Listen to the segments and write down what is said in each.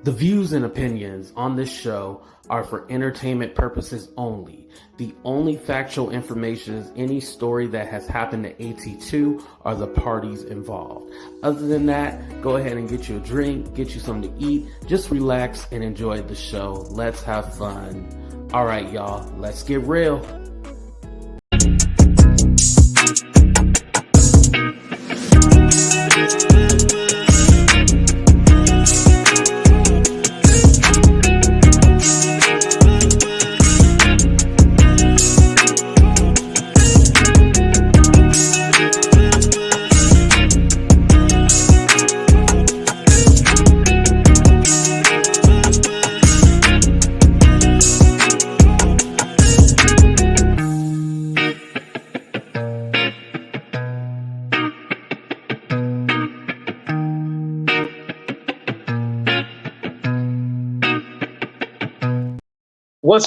The views and opinions on this show are for entertainment purposes only. The only factual information is any story that has happened to AT2 or the parties involved. Other than that, go ahead and get you a drink, get you something to eat, just relax and enjoy the show. Let's have fun. All right, y'all, let's get real.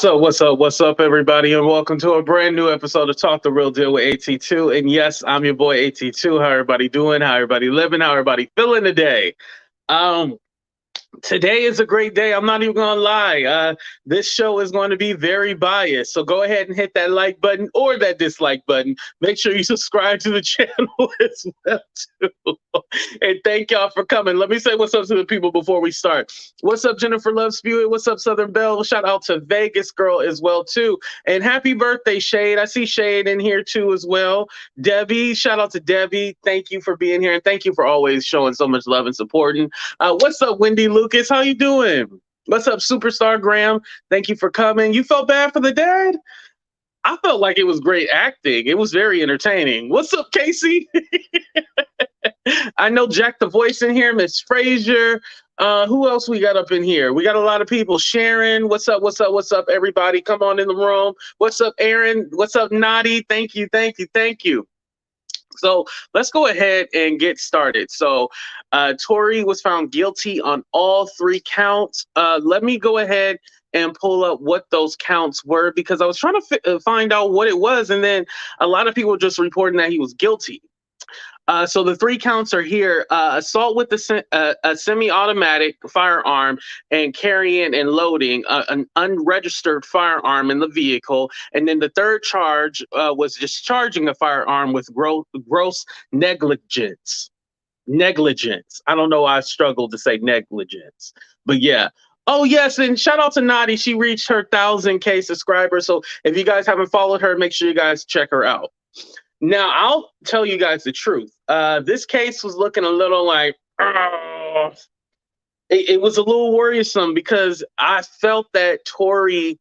What's up, everybody, and welcome to a brand new episode of Talk the Real Deal with AT2. And yes, I'm your boy AT2. How everybody doing? How everybody living? How everybody feeling today? Today is a great day. I'm not even gonna lie. This show is going to be very biased. So go ahead and hit that like button or that dislike button. Make sure you subscribe to the channel as well too. And thank y'all for coming. Let me say what's up to the people before we start. What's up, Jennifer Love Spewitt? What's up, Southern Belle? Shout out to Vegas Girl as well too. And happy birthday, Shade. I see Shade in here too as well. Debbie, shout out to Debbie. Thank you for being here and thank you for always showing so much love and supporting. What's up, Wendy Lucas? How you doing? What's up, Superstar Graham? Thank you for coming. You felt bad for the dad? I felt like it was great acting. It was very entertaining. What's up, Casey? I know Jack the Voice in here, Miss Frazier. Who else we got up in here? We got a lot of people. Sharon, what's up, everybody? Come on in the room. What's up, Aaron? What's up, Nadi? Thank you. So let's go ahead and get started. So Tory was found guilty on all 3 counts. Let me go ahead and pull up what those counts were because I was trying to find out what it was. And then a lot of people were just reporting that he was guilty. So the 3 counts are here: assault with a semi-automatic firearm and carrying and loading an unregistered firearm in the vehicle. And then the 3rd charge was discharging a firearm with gross negligence. I don't know why I struggled to say negligence, but yeah. Oh, yes, and shout out to Nadi. She reached her 1,000K subscribers. So if you guys haven't followed her, make sure you guys check her out. Now, I'll tell you guys the truth. This case was looking a little like, it was a little worrisome because I felt that Tory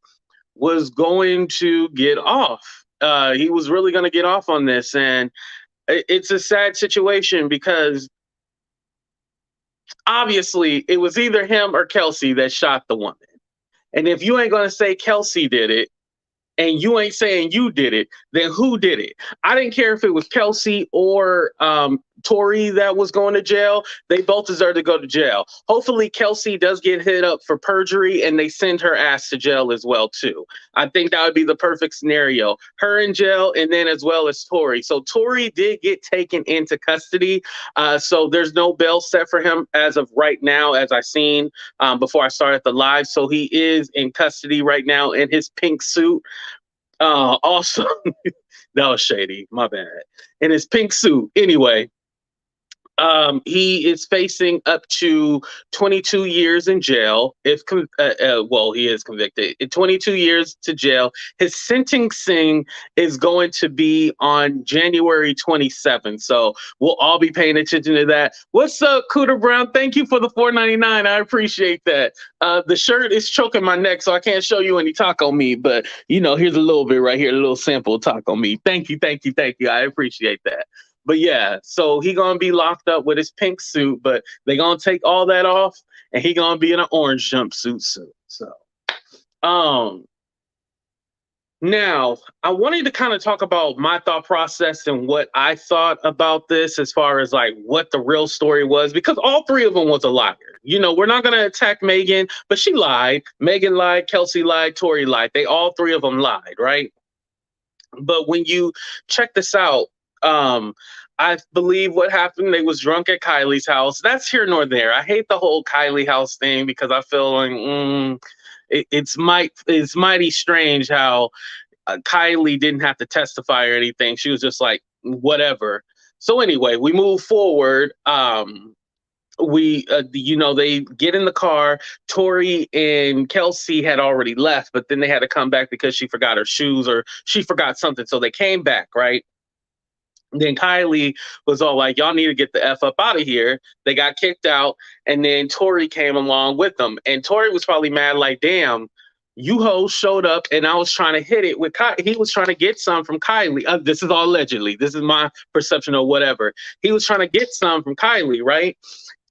was going to get off. He was really going to get off on this. And it's a sad situation because obviously it was either him or Kelsey that shot the woman. And if you ain't going to say Kelsey did it, and you ain't saying you did it, then who did it? I didn't care if it was Kelsey or Tory that was going to jail. They both deserve to go to jail. Hopefully Kelsey does get hit up for perjury and they send her ass to jail as well too. I think that would be the perfect scenario. Her in jail and then as well as Tory. So Tory did get taken into custody. So there's no bail set for him as of right now, as I seen before I started the live. So he is in custody right now in his pink suit. Also, that was shady. My bad. In his pink suit. Anyway, he is facing up to 22 years in jail. Well, he is convicted. 22 years to jail. His sentencing is going to be on January 27th. So we'll all be paying attention to that. What's up, Cooter Brown? Thank you for the $4.99. I appreciate that. The shirt is choking my neck, so I can't show you any taco meat. But, you know, here's a little bit right here, a little sample of taco meat. Thank you. I appreciate that. But yeah, so he gonna be locked up with his pink suit, but they gonna take all that off, and he gonna be in an orange jumpsuit soon. So, now I wanted to kind of talk about my thought process and what I thought about this, as far as like what the real story was, because all 3 of them was a liar. You know, we're not gonna attack Megan, but she lied. Megan lied. Kelsey lied. Tory lied. They all 3 of them lied, right? But when you check this out. I believe what happened, they was drunk at Kylie's house. That's here nor there. I hate the whole Kylie house thing because I feel like it's mighty strange how Kylie didn't have to testify or anything. She was just like, whatever. So anyway, we move forward. They get in the car. Tory and Kelsey had already left, but then they had to come back because she forgot her shoes or she forgot something. So they came back, right? Then Kylie was all like, y'all need to get the F up out of here. They got kicked out. And then Tory came along with them. And Tory was probably mad, like, damn, you hoes showed up and I was trying to hit it with Kylie. He was trying to get some from Kylie. This is all allegedly. This is my perception or whatever. He was trying to get some from Kylie, right?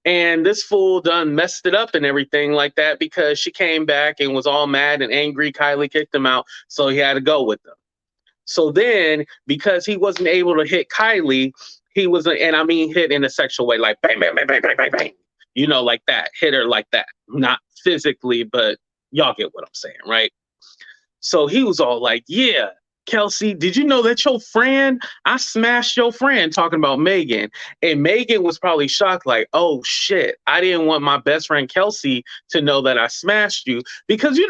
And this fool done messed it up and everything like that because she came back and was all mad and angry. Kylie kicked him out. So he had to go with them. So then, because he wasn't able to hit Kylie, he was, and I mean hit in a sexual way, like bang, bang, bang, bang, bang, bang, bang, like that, hit her like that, not physically, but y'all get what I'm saying, right? So he was all like, yeah, Kelsey, did you know that your friend, I smashed your friend, talking about Megan. And Megan was probably shocked, like, oh shit, I didn't want my best friend Kelsey to know that I smashed you. Because,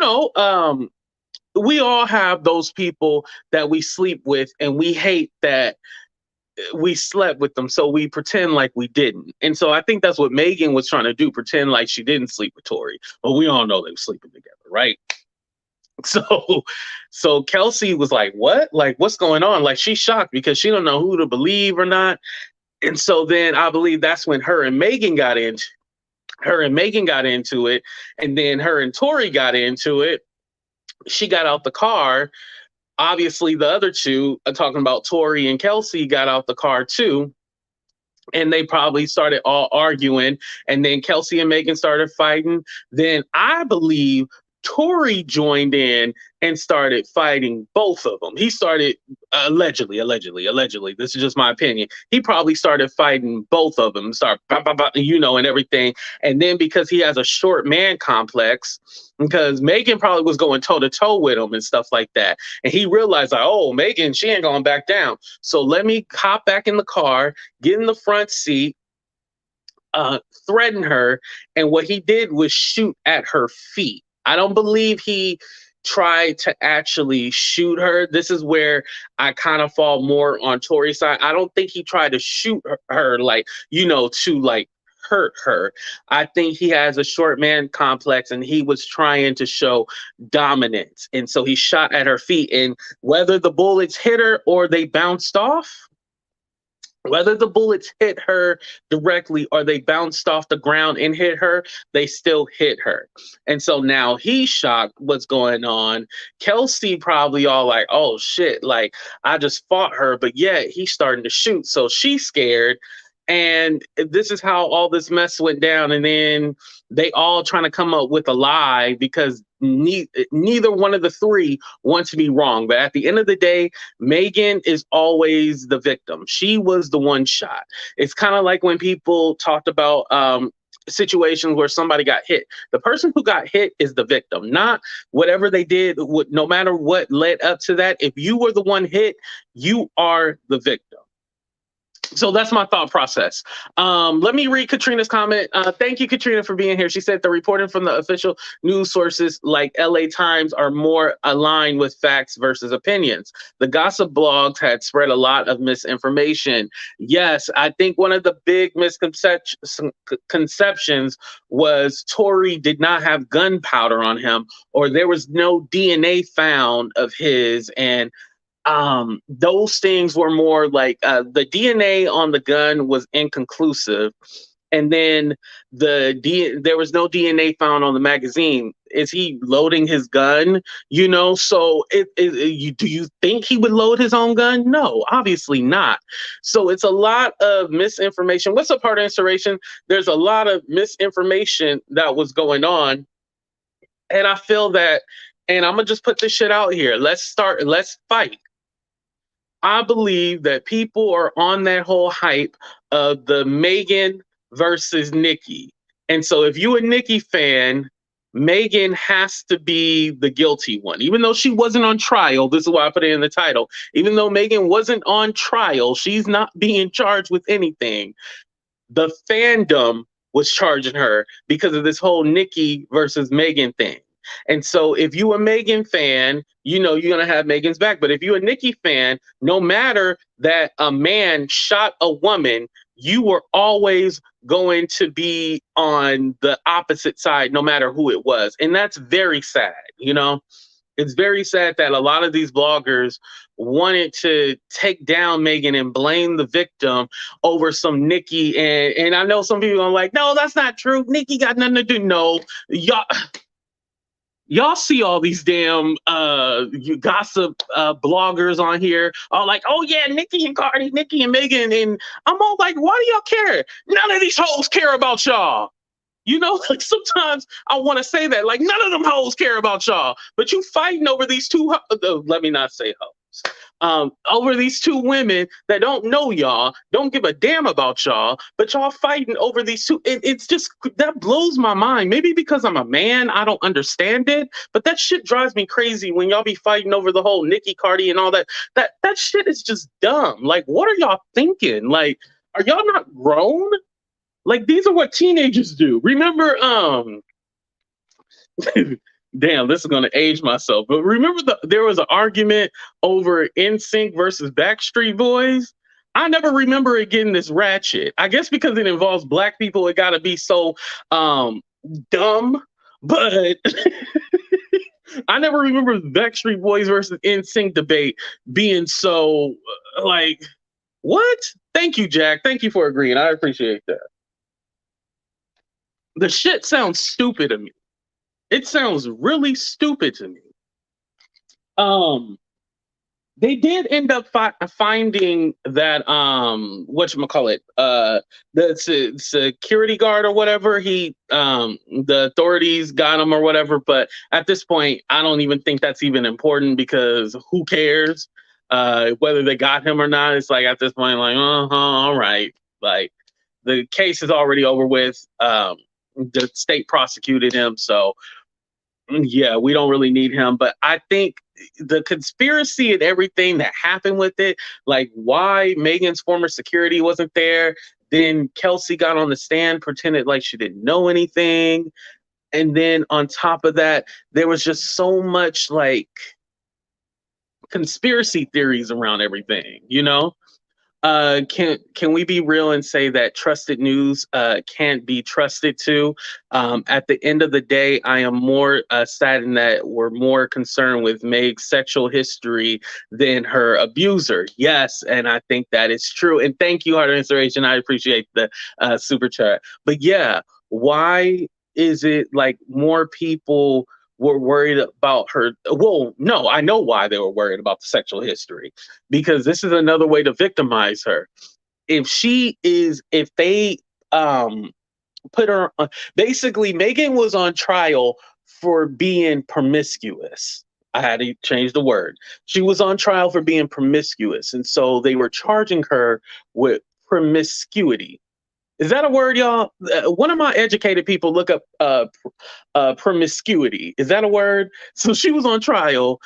we all have those people that we sleep with and we hate that we slept with them, so we pretend like we didn't. And so I think that's what Megan was trying to do, pretend like she didn't sleep with Tory. But we all know they were sleeping together, right? So Kelsey was like, what? Like, what's going on? Like, she's shocked because she don't know who to believe or not. And so then I believe that's when her and Megan got into it. And then her and Tory got into it. She got out the car. Obviously, the other two, talking about Tory and Kelsey, got out the car too. And they probably started all arguing. And then Kelsey and Megan started fighting. Then I believe Tory joined in and started fighting both of them. He started allegedly. This is just my opinion. He probably started fighting both of them, and everything. And then because he has a short man complex, because Megan probably was going toe to toe with him and stuff like that. And he realized, like, oh, Megan, she ain't going back down. So let me hop back in the car, get in the front seat, threaten her. And what he did was shoot at her feet. I don't believe he tried to actually shoot her. This is where I kind of fall more on Tory's side. I don't think he tried to shoot her like, to like hurt her. I think he has a short man complex and he was trying to show dominance. And so he shot at her feet, and whether the bullets hit her or they bounced off, whether the bullets hit her directly or they bounced off the ground and hit her, they still hit her. And so now he's shocked what's going on. Kelsey probably all like, oh shit, like I just fought her, but yet he's starting to shoot. So she's scared. And this is how all this mess went down. And then they all trying to come up with a lie because neither one of the three wants to be wrong. But at the end of the day, Megan is always the victim. She was the one shot. It's kind of like when people talked about situations where somebody got hit. The person who got hit is the victim, not whatever they did. No matter what led up to that, if you were the one hit, you are the victim. So that's my thought process. Let me read Katrina's comment. Thank you, Katrina, for being here. She said the reporting from the official news sources like LA Times are more aligned with facts versus opinions. The gossip blogs had spread a lot of misinformation. Yes, I think one of the big misconceptions was Tory did not have gunpowder on him, or there was no DNA found of his, and those things were more like the DNA on the gun was inconclusive, and then there was no DNA found on the magazine. Is he loading his gun? So do you think he would load his own gun? No, obviously not. So it's a lot of misinformation. What's up, Heart Inspiration? There's a lot of misinformation that was going on, and I feel that, and I'm gonna just put this shit out here. Let's fight. I believe that people are on that whole hype of the Megan versus Nicki. And so if you a Nicki fan, Megan has to be the guilty one, even though she wasn't on trial. This is why I put it in the title. Even though Megan wasn't on trial, she's not being charged with anything. The fandom was charging her because of this whole Nicki versus Megan thing. And so if you a Megan fan, you know you're gonna have Megan's back. But if you're a Nicki fan, no matter that a man shot a woman, you were always going to be on the opposite side, no matter who it was. And that's very sad, you know? It's very sad that a lot of these bloggers wanted to take down Megan and blame the victim over some Nicki. And I know some people are like, no, that's not true. Nicki got nothing to do. No, y'all see all these damn you gossip bloggers on here all like, oh yeah, Nicki and Cardi, Nicki and Megan. And I'm all like, why do y'all care? None of these hoes care about y'all. You know, like sometimes I want to say that, like none of them hoes care about y'all, but you fighting over these two, let me not say hoes, over these two women that don't know y'all, don't give a damn about y'all, but y'all fighting over these two. It's just, that blows my mind. Maybe because I'm a man, I don't understand it, but that shit drives me crazy when y'all be fighting over the whole Nicki, Cardi and all that. That shit is just dumb. Like, what are y'all thinking? Like, are y'all not grown? Like, these are what teenagers do. Remember, damn, this is gonna age myself. But remember, there was an argument over NSYNC versus Backstreet Boys. I never remember it getting this ratchet. I guess because it involves black people, it gotta be so dumb. But I never remember the Backstreet Boys versus NSYNC debate being so like, what? Thank you, Jack. Thank you for agreeing. I appreciate that. The shit sounds stupid to me. It sounds really stupid to me. They did end up finding that whatchamacallit, the security guard or whatever, the authorities got him or whatever, but at this point I don't even think that's even important because who cares whether they got him or not. It's like at this point, like, all right, like the case is already over with. The state prosecuted him, so yeah, we don't really need him. But I think the conspiracy and everything that happened with it, like why Megan's former security wasn't there, then Kelsey got on the stand, pretended like she didn't know anything, and then on top of that, there was just so much like conspiracy theories around everything, you know? Can we be real and say that trusted news can't be trusted too? At the end of the day, I am more saddened that we're more concerned with Meg's sexual history than her abuser. Yes, and I think that is true. And thank you, Heart of Inspiration. I appreciate the super chat. But yeah, why is it like more people were worried about her? Well, no, I know why they were worried about the sexual history, because this is another way to victimize her. If they put her basically, Megan was on trial for being promiscuous. I had to change the word. She was on trial for being promiscuous, and so they were charging her with promiscuity. Is that a word, y'all? One of my educated people look up promiscuity. Is that a word? So she was on trial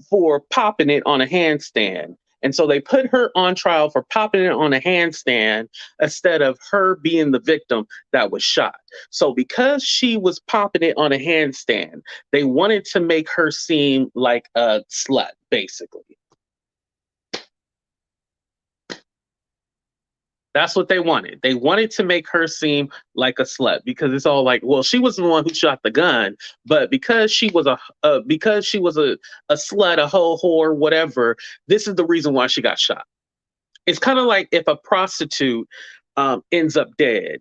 for popping it on a handstand. And so they put her on trial for popping it on a handstand instead of her being the victim that was shot. So because she was popping it on a handstand, they wanted to make her seem like a slut, basically. That's what they wanted. They wanted to make her seem like a slut, because it's all like, well, she was the one who shot the gun, but because she was a slut, a hoe, whore, whatever, this is the reason why she got shot. It's kind of like if a prostitute ends up dead,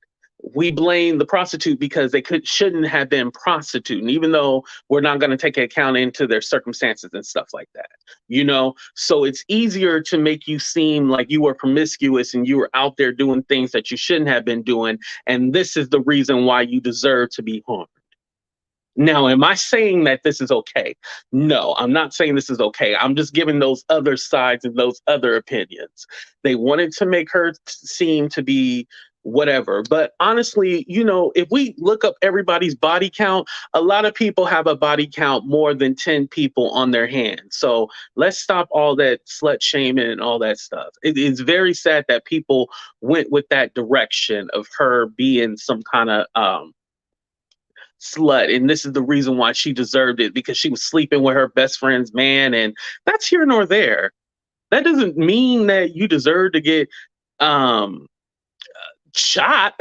we blame the prostitute because they shouldn't have been prostituting, even though we're not going to take account into their circumstances and stuff like that, you know? So it's easier to make you seem like you were promiscuous and you were out there doing things that you shouldn't have been doing, and this is the reason why you deserve to be harmed. Now, am I saying that this is okay? No, I'm not saying this is okay. I'm just giving those other sides and those other opinions. They wanted to make her seem to be whatever. But honestly, if we look up everybody's body count, a lot of people have a body count more than 10 people on their hands. So let's stop all that slut shaming and all that stuff. It's very sad that people went with that direction of her being some kind of slut, and this is the reason why she deserved it, because she was sleeping with her best friend's man, and that's here nor there. That doesn't mean that you deserve to get um shot.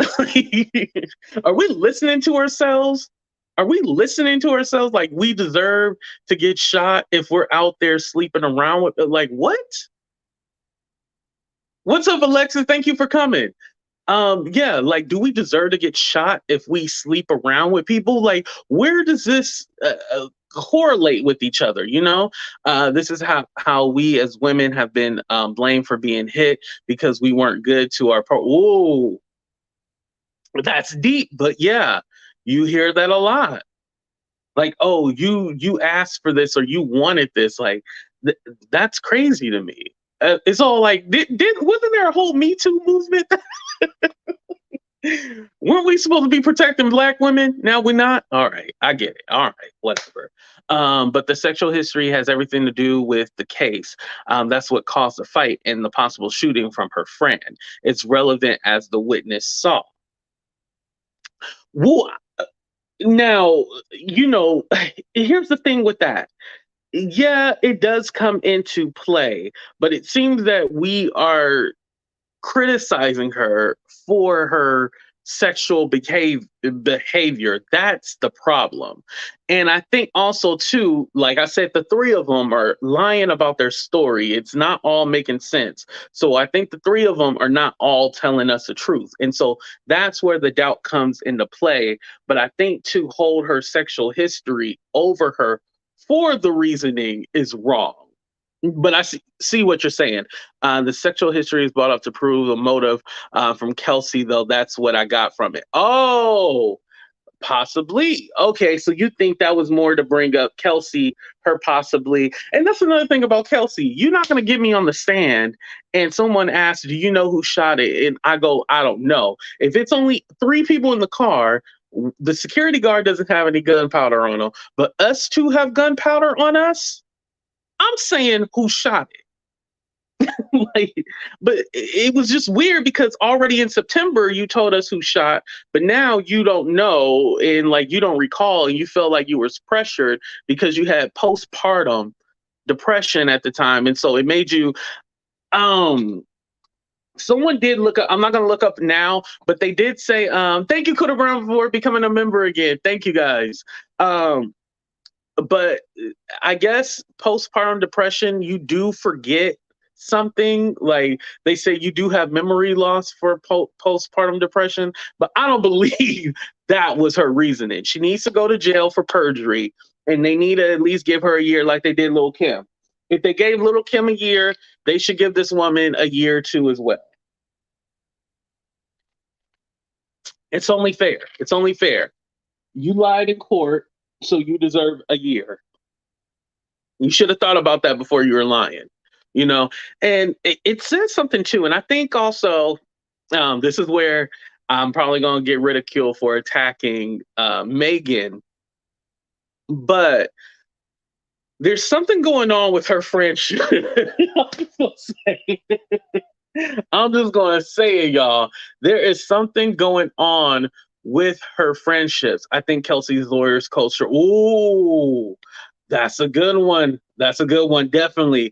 Are we listening to ourselves? Are we listening to ourselves like we deserve to get shot if we're out there sleeping around with, like, what? What's up, Alexis? Thank you for coming. Yeah, like, do we deserve to get shot if we sleep around with people? Like, where does this correlate with each other? This is how we as women have been blamed for being hit because we weren't good to our part. Whoa, that's deep, but yeah, you hear that a lot. Like, oh, you asked for this or you wanted this. Like, that's crazy to me. It's all like, wasn't there a whole Me Too movement? Weren't we supposed to be protecting Black women? Now we're not? All right, I get it. All right, whatever. But the sexual history has everything to do with the case. That's what caused the fight and the possible shooting from her friend. It's relevant as the witness saw. Well, now, here's the thing with that. Yeah, it does come into play, but it seems that we are criticizing her for her sexual behavior. That's the problem. And I think also too, like I said, the three of them are lying about their story. It's not all making sense. So I think the three of them are not all telling us the truth. And so that's where the doubt comes into play. But I think to hold her sexual history over her for the reasoning is wrong. But I see what you're saying. The sexual history is brought up to prove a motive from Kelsey, though. That's what I got from it. Oh, possibly. Okay, so you think that was more to bring up Kelsey, her possibly. And that's another thing about Kelsey. You're not going to get me on the stand and someone asks, do you know who shot it? And I go, I don't know. If it's only 3 people in the car, the security guard doesn't have any gunpowder on him, but us 2 have gunpowder on us. I'm saying who shot it. Like, but it was just weird because already in September you told us who shot, but now you don't know, and like you don't recall, and you felt like you were pressured because you had postpartum depression at the time, and so it made you someone did look up, I'm not gonna look up now, but they did say thank you, Coulda Brown, for becoming a member again. Thank you guys. But I guess postpartum depression, you do forget something. Like they say you do have memory loss for postpartum depression, but I don't believe that was her reasoning. She needs to go to jail for perjury, and they need to at least give her a year like they did Lil' Kim. If they gave Lil' Kim a year, they should give this woman a year too as well. It's only fair. It's only fair. You lied in court, so you deserve a year. You should have thought about that before you were lying, And it says something too. And I think also this is where I'm probably going to get ridiculed for attacking Megan. But there's something going on with her friendship. I'm just going to say it, y'all. There is something going on with her friendships. I think Kelsey's lawyer's culture. Ooh, that's a good one. That's a good one. Definitely.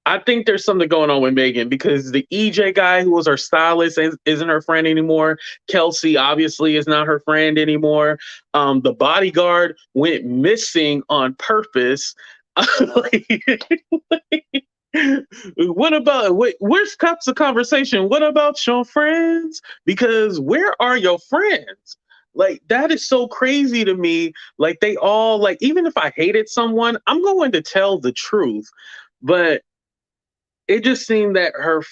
I think there's something going on with Megan because the EJ guy who was her stylist isn't her friend anymore. Kelsey obviously is not her friend anymore. The bodyguard went missing on purpose. What about where's cups of conversation? What about your friends? Because where are your friends? Like, that is so crazy to me. Like, they all, like, even if I hated someone, I'm going to tell the truth. But it just seemed that her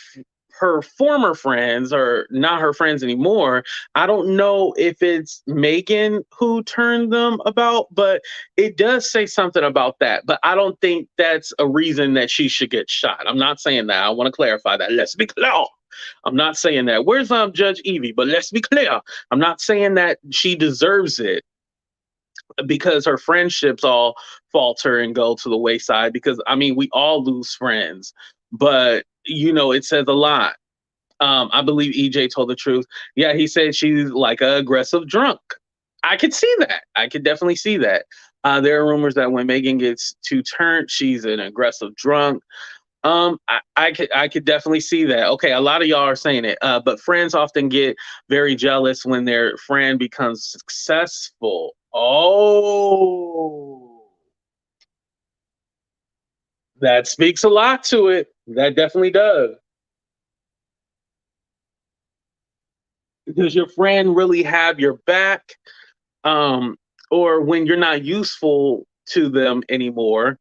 former friends are not her friends anymore. I don't know if it's Megan who turned them about, but it does say something about that. But I don't think that's a reason that she should get shot. I'm not saying that. I want to clarify that. Let's be clear. I'm not saying that. Where's Judge Evie? But let's be clear, I'm not saying that she deserves it because her friendships all falter and go to the wayside. Because I mean, we all lose friends, but it says a lot. I believe EJ told the truth. Yeah, he said she's like an aggressive drunk. I could see that. I could definitely see that. There are rumors that when Megan gets too turned, she's an aggressive drunk. I could definitely see that. Okay, a lot of y'all are saying it, but friends often get very jealous when their friend becomes successful. Oh, that speaks a lot to it. That definitely does. Does your friend really have your back? Um, or when you're not useful to them anymore,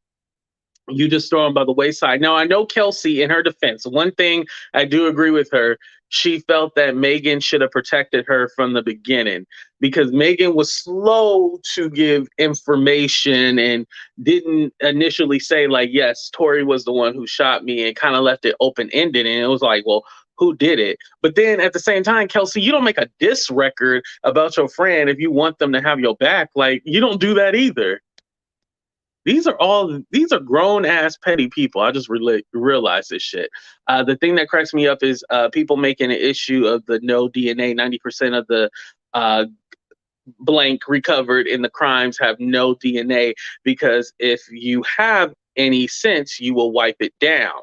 you just throw them by the wayside. Now, I know Kelsey, in her defense, one thing I do agree with her, she felt that Megan should have protected her from the beginning because Megan was slow to give information and didn't initially say, like, yes, Tory was the one who shot me, and kind of left it open ended. And it was like, well, who did it? But then at the same time, Kelsey, you don't make a diss record about your friend if you want them to have your back. Like, you don't do that either. These are grown ass petty people. I just realized this shit. The thing that cracks me up is people making an issue of the no DNA. 90% of the uh, blank recovered in the crimes have no DNA because if you have any sense, you will wipe it down.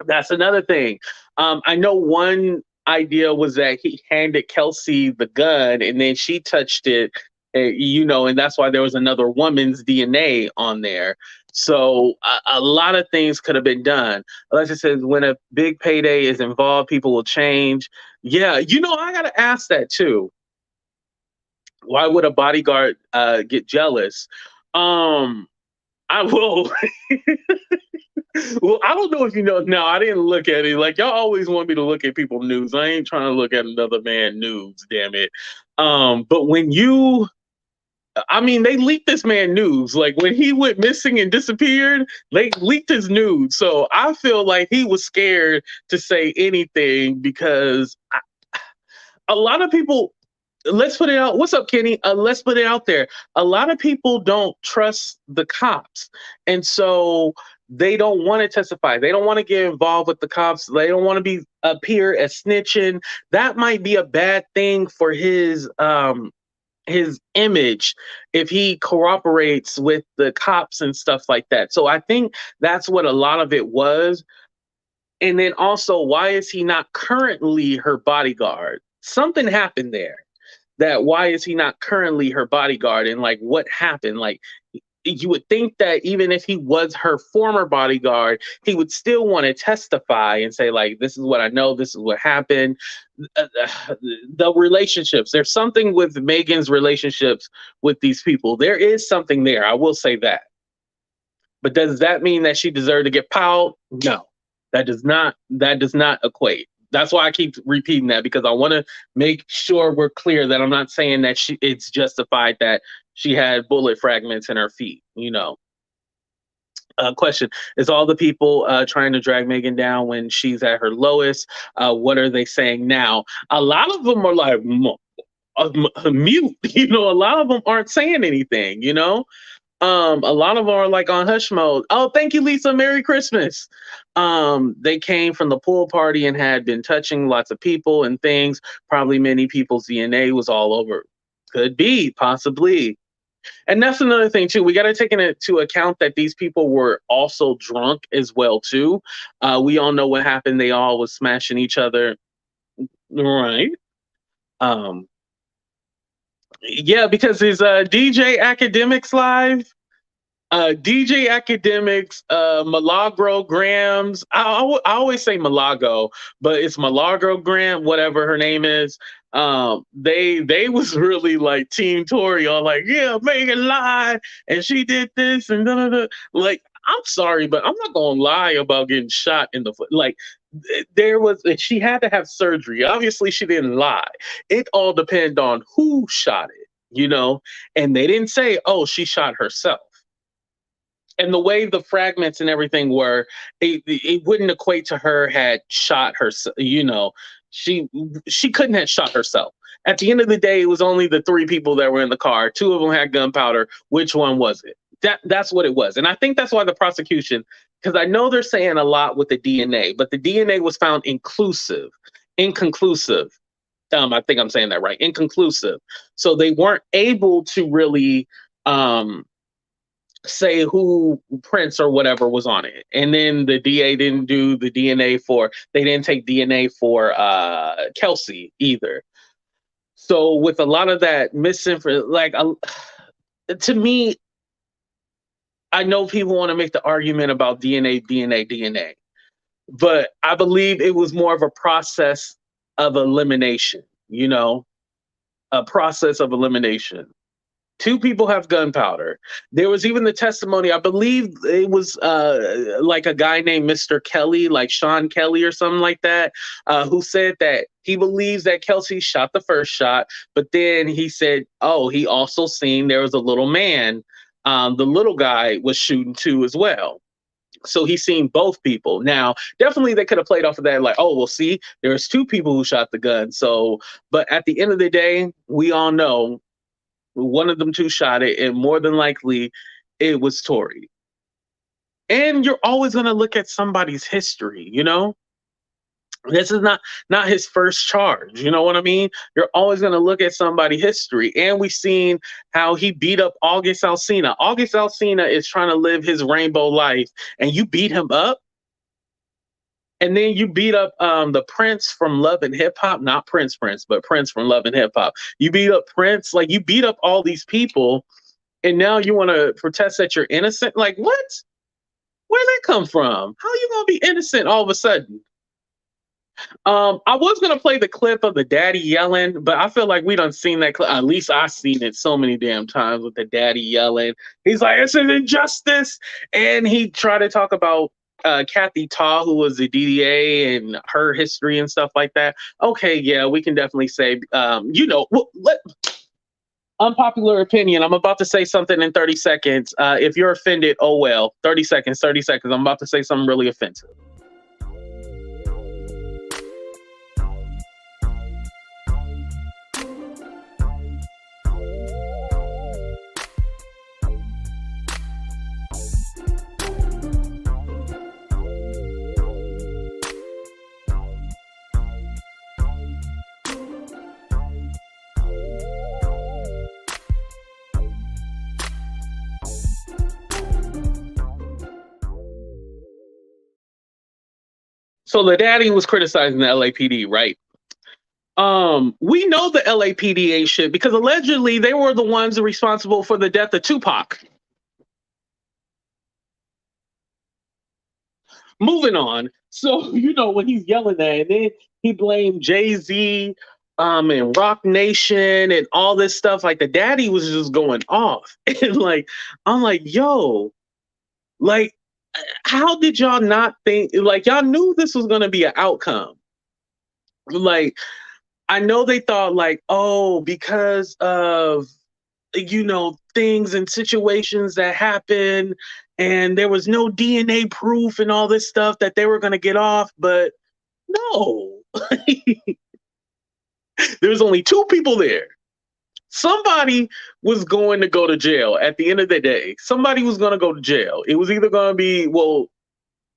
That's another thing. I know one idea was that he handed Kelsey the gun and then she touched it, and that's why there was another woman's DNA on there. So a lot of things could have been done. Alexa says, when a big payday is involved, people will change. Yeah, I got to ask that too. Why would a bodyguard get jealous? I will. Well, I don't know if you know. No, I didn't look at it. Like, y'all always want me to look at people's news. I ain't trying to look at another man's news. Damn it. But they leaked this man news. Like when he went missing and disappeared, they leaked his news. So I feel like he was scared to say anything because a lot of people. Let's put it out. What's up, Kenny? Let's put it out there. A lot of people don't trust the cops, and so they don't want to testify. They don't want to get involved with the cops. They don't want to be appear as snitching. That might be a bad thing for his image if he cooperates with the cops and stuff like that. So I think that's what a lot of it was. And then also, why is he not currently her bodyguard? Something happened there. That why is he not currently her bodyguard, and like what happened? Like you would think that even if he was her former bodyguard, he would still want to testify and say, like, this is what I know, this is what happened. The relationships, there's something with Megan's relationships with these people. There is something there, I will say that. But does that mean that she deserved to get piled? No, that does not equate. That's why I keep repeating that, because I want to make sure we're clear that I'm not saying that it's justified that she had bullet fragments in her feet. Question: is all the people trying to drag Megan down when she's at her lowest? What are they saying now? A lot of them are like mute. A lot of them aren't saying anything. A lot of them are like on hush mode. Oh, thank you, Lisa. Merry Christmas. They came from the pool party and had been touching lots of people and things. Probably many people's DNA was all over. Could be, possibly. And that's another thing too. We got to take into account that these people were also drunk as well too. We all know what happened. They all was smashing each other, right? Yeah, because his DJ Academics live. DJ Academics, Milagro Grams. I always say Malago, but it's Milagro Graham, whatever her name is. They was really like Team Tory, all like, yeah, Megan lied and she did this and da da da. Like, I'm sorry, but I'm not gonna lie about getting shot in the foot. Like, she had to have surgery. Obviously, she didn't lie. It all depends on who shot it, and they didn't say, oh, she shot herself. And the way the fragments and everything were, it wouldn't equate to her had shot herself. She she couldn't have shot herself. At the end of the day, it was only the three people that were in the car. Two of them had gunpowder. Which one was it? That's what it was. And I think that's why the prosecution, because I know they're saying a lot with the DNA, but the DNA was found inconclusive. I think I'm saying that right. Inconclusive. So they weren't able to really say who Prince or whatever was on it. And then the DA didn't do the DNA they didn't take DNA for Kelsey either. So with a lot of that misinformation, to me, I know people want to make the argument about DNA, but I believe it was more of a process of elimination, a process of elimination. Two people have gunpowder. There was even the testimony, I believe it was like a guy named Mr. Kelly, like Sean Kelly or something like that, who said that he believes that Kelsey shot the first shot, but then he said, oh, he also seen there was a little man. The little guy was shooting too as well. So he's seen both people. Now, definitely they could have played off of that, like, oh, well, see, there's two people who shot the gun. So, but at the end of the day, we all know one of them two shot it, and more than likely it was Tory. And you're always going to look at somebody's history, This is not his first charge, you know what I mean? You're always going to look at somebody's history. And we've seen how he beat up August Alsina. August Alsina is trying to live his rainbow life, and you beat him up? And then you beat up the Prince from Love and Hip Hop, not Prince, but Prince from Love and Hip Hop. You beat up Prince, like you beat up all these people, and now you want to protest that you're innocent? Like what? Where'd that come from? How are you gonna be innocent all of a sudden? I was gonna play the clip of the daddy yelling, but I feel like we done seen that clip. At least I've seen it so many damn times with the daddy yelling. He's like, it's an injustice, and he tried to talk about Kathy Taw, who was the DDA, and her history and stuff like that. Okay, yeah, we can definitely say, unpopular opinion. I'm about to say something in 30 seconds. If you're offended, oh well. 30 seconds. I'm about to say something really offensive. So the daddy was criticizing the LAPD, right? We know the LAPD ain't shit because allegedly they were the ones responsible for the death of Tupac. Moving on. So, when he's yelling that, and then he blamed Jay-Z and Rock Nation and all this stuff, like the daddy was just going off. And I'm like, yo, like, how did y'all not think, like, y'all knew this was going to be an outcome? Like, I know they thought like, oh, because of, things and situations that happen and there was no DNA proof and all this stuff that they were going to get off. But no, there's only two people there. Somebody was going to go to jail at the end of the day. Somebody was going to go to jail. It was either going to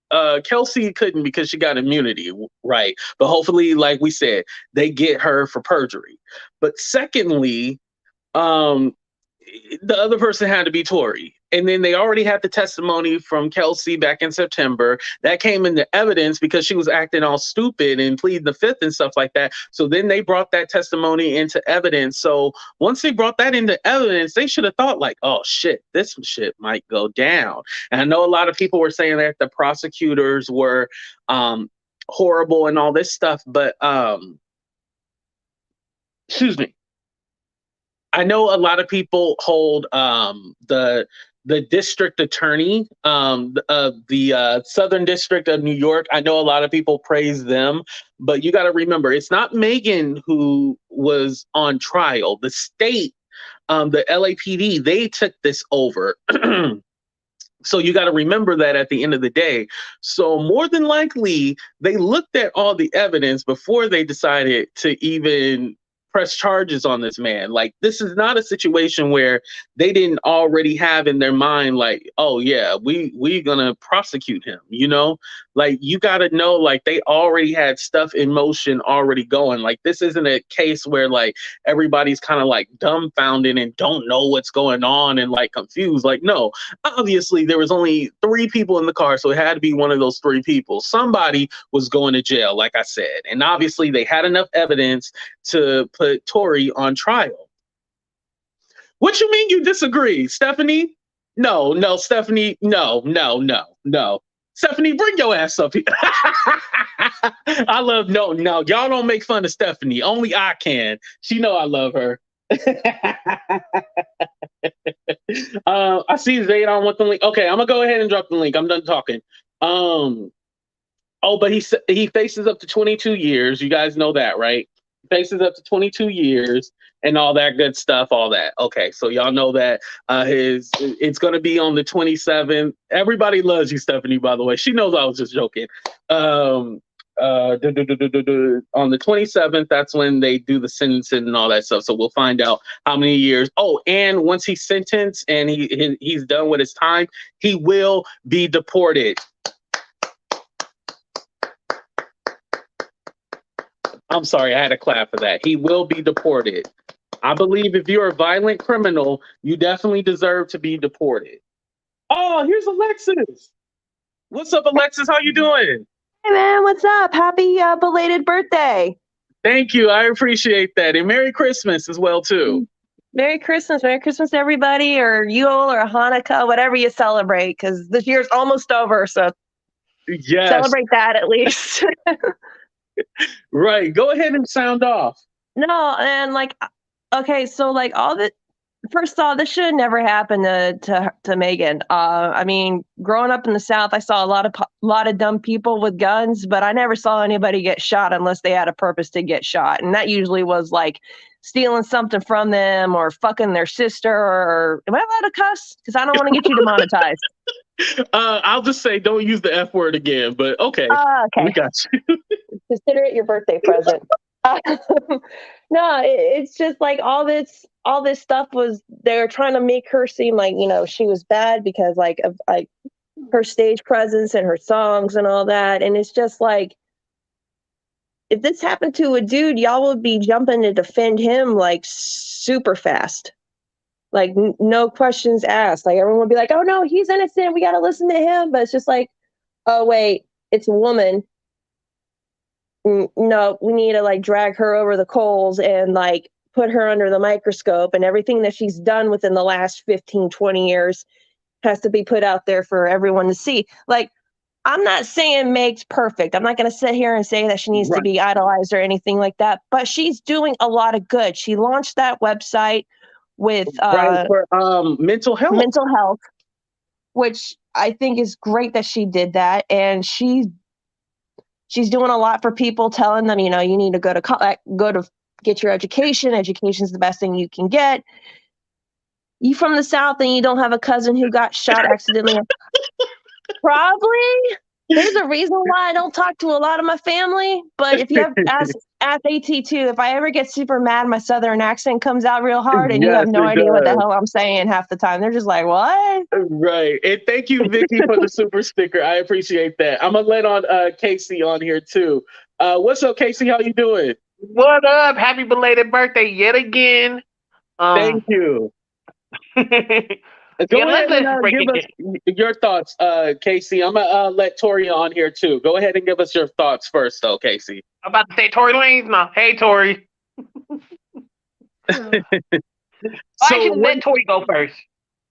be, Kelsey couldn't because she got immunity, right? But hopefully, like we said, they get her for perjury. But secondly, the other person had to be Tory. And then they already had the testimony from Kelsey back in September. That came into evidence because she was acting all stupid and pleading the fifth and stuff like that. So then they brought that testimony into evidence. So once they brought that into evidence, they should have thought like, oh shit, this shit might go down. And I know a lot of people were saying that the prosecutors were horrible and all this stuff, but excuse me. I know a lot of people hold the district attorney of the Southern District of New York. I know a lot of people praise them, but you got to remember, it's not Megan who was on trial. The state, the LAPD, they took this over. So you got to remember that at the end of the day. So more than likely, they looked at all the evidence before they decided to even press charges on this man. Like, this is not a situation where they didn't already have in their mind, like, oh yeah, we gonna prosecute him, you know? Like, you got to know, like, they already had stuff in motion already going. Like, this isn't a case where like everybody's kind of like dumbfounded and don't know what's going on and like confused. Like, no, obviously there was only 3 people in the car, so it had to be one of those 3 people. Somebody was going to jail, like I said, and obviously they had enough evidence to put Tory on trial. What you mean you disagree, Stephanie? No, Stephanie. No. Stephanie, bring your ass up here. I love no. Y'all don't make fun of Stephanie. Only I can. She know I love her. I see Zaydon with the link. Okay, I'm gonna go ahead and drop the link. I'm done talking. But he faces up to 22 years. You guys know that, right? Faces up to 22 years and all that good stuff, all that. Okay, so y'all know that it's going to be on the 27th. Everybody loves you, Stephanie, by the way. She knows I was just joking. On the 27th, that's when they do the sentencing and all that stuff. So we'll find out how many years. Oh, and once he's sentenced and he's done with his time, he will be deported. I'm sorry, I had to clap for that. He will be deported. I believe if you're a violent criminal, you definitely deserve to be deported. Oh, here's Alexis. What's up, Alexis? How you doing? Hey, man, what's up? Happy belated birthday. Thank you. I appreciate that. And Merry Christmas as well, too. Merry Christmas. Merry Christmas, everybody, or Yule or Hanukkah, whatever you celebrate, because this year's almost over, so yes, celebrate that at least. Right. Go ahead and sound off. No, and like, okay, so like all the, first off, this should have never happened to Megan. I mean, growing up in the South, I saw a lot of dumb people with guns, but I never saw anybody get shot unless they had a purpose to get shot, and that usually was like stealing something from them or fucking their sister. Or am I allowed to cuss? Because I don't want to get you demonetized. I'll just say don't use the F word again, but okay. Okay. We got you. Consider it your birthday present. No, it's just like all this stuff was, they're trying to make her seem like, you know, she was bad because like of like her stage presence and her songs and all that. And it's just like, if this happened to a dude, y'all would be jumping to defend him like super fast. Like no questions asked. Like everyone would be like, oh no, he's innocent, we got to listen to him. But it's just like, oh wait, it's a woman. No, we need to like drag her over the coals and like put her under the microscope, and everything that she's done within the last 15, 20 years has to be put out there for everyone to see. Like, I'm not saying Meg's perfect. I'm not going to sit here and say that she needs to be idolized or anything like that, but she's doing a lot of good. She launched that website with for mental health, which I think is great that she did that. And she's doing a lot for people, telling them, you know, you need to go to get your education. Education's the best thing you can get. You from the South and you don't have a cousin who got shot accidentally? Probably. There's a reason why I don't talk to a lot of my family. But if you have ask AT2, if I ever get super mad, my Southern accent comes out real hard, and you have no idea what the hell I'm saying half the time. They're just like, what? Right. And thank you, Vicky, for the super sticker. I appreciate that. I'm gonna let on Casey on here too. What's up, Casey? How you doing? What up? Happy belated birthday yet again. Thank you. Go ahead and give us your thoughts, Casey. I'm gonna let Tory on here too. Go ahead and give us your thoughts first, though, Casey. I'm about to say Tory Lanez now. Hey, Tory. Let Tory go first.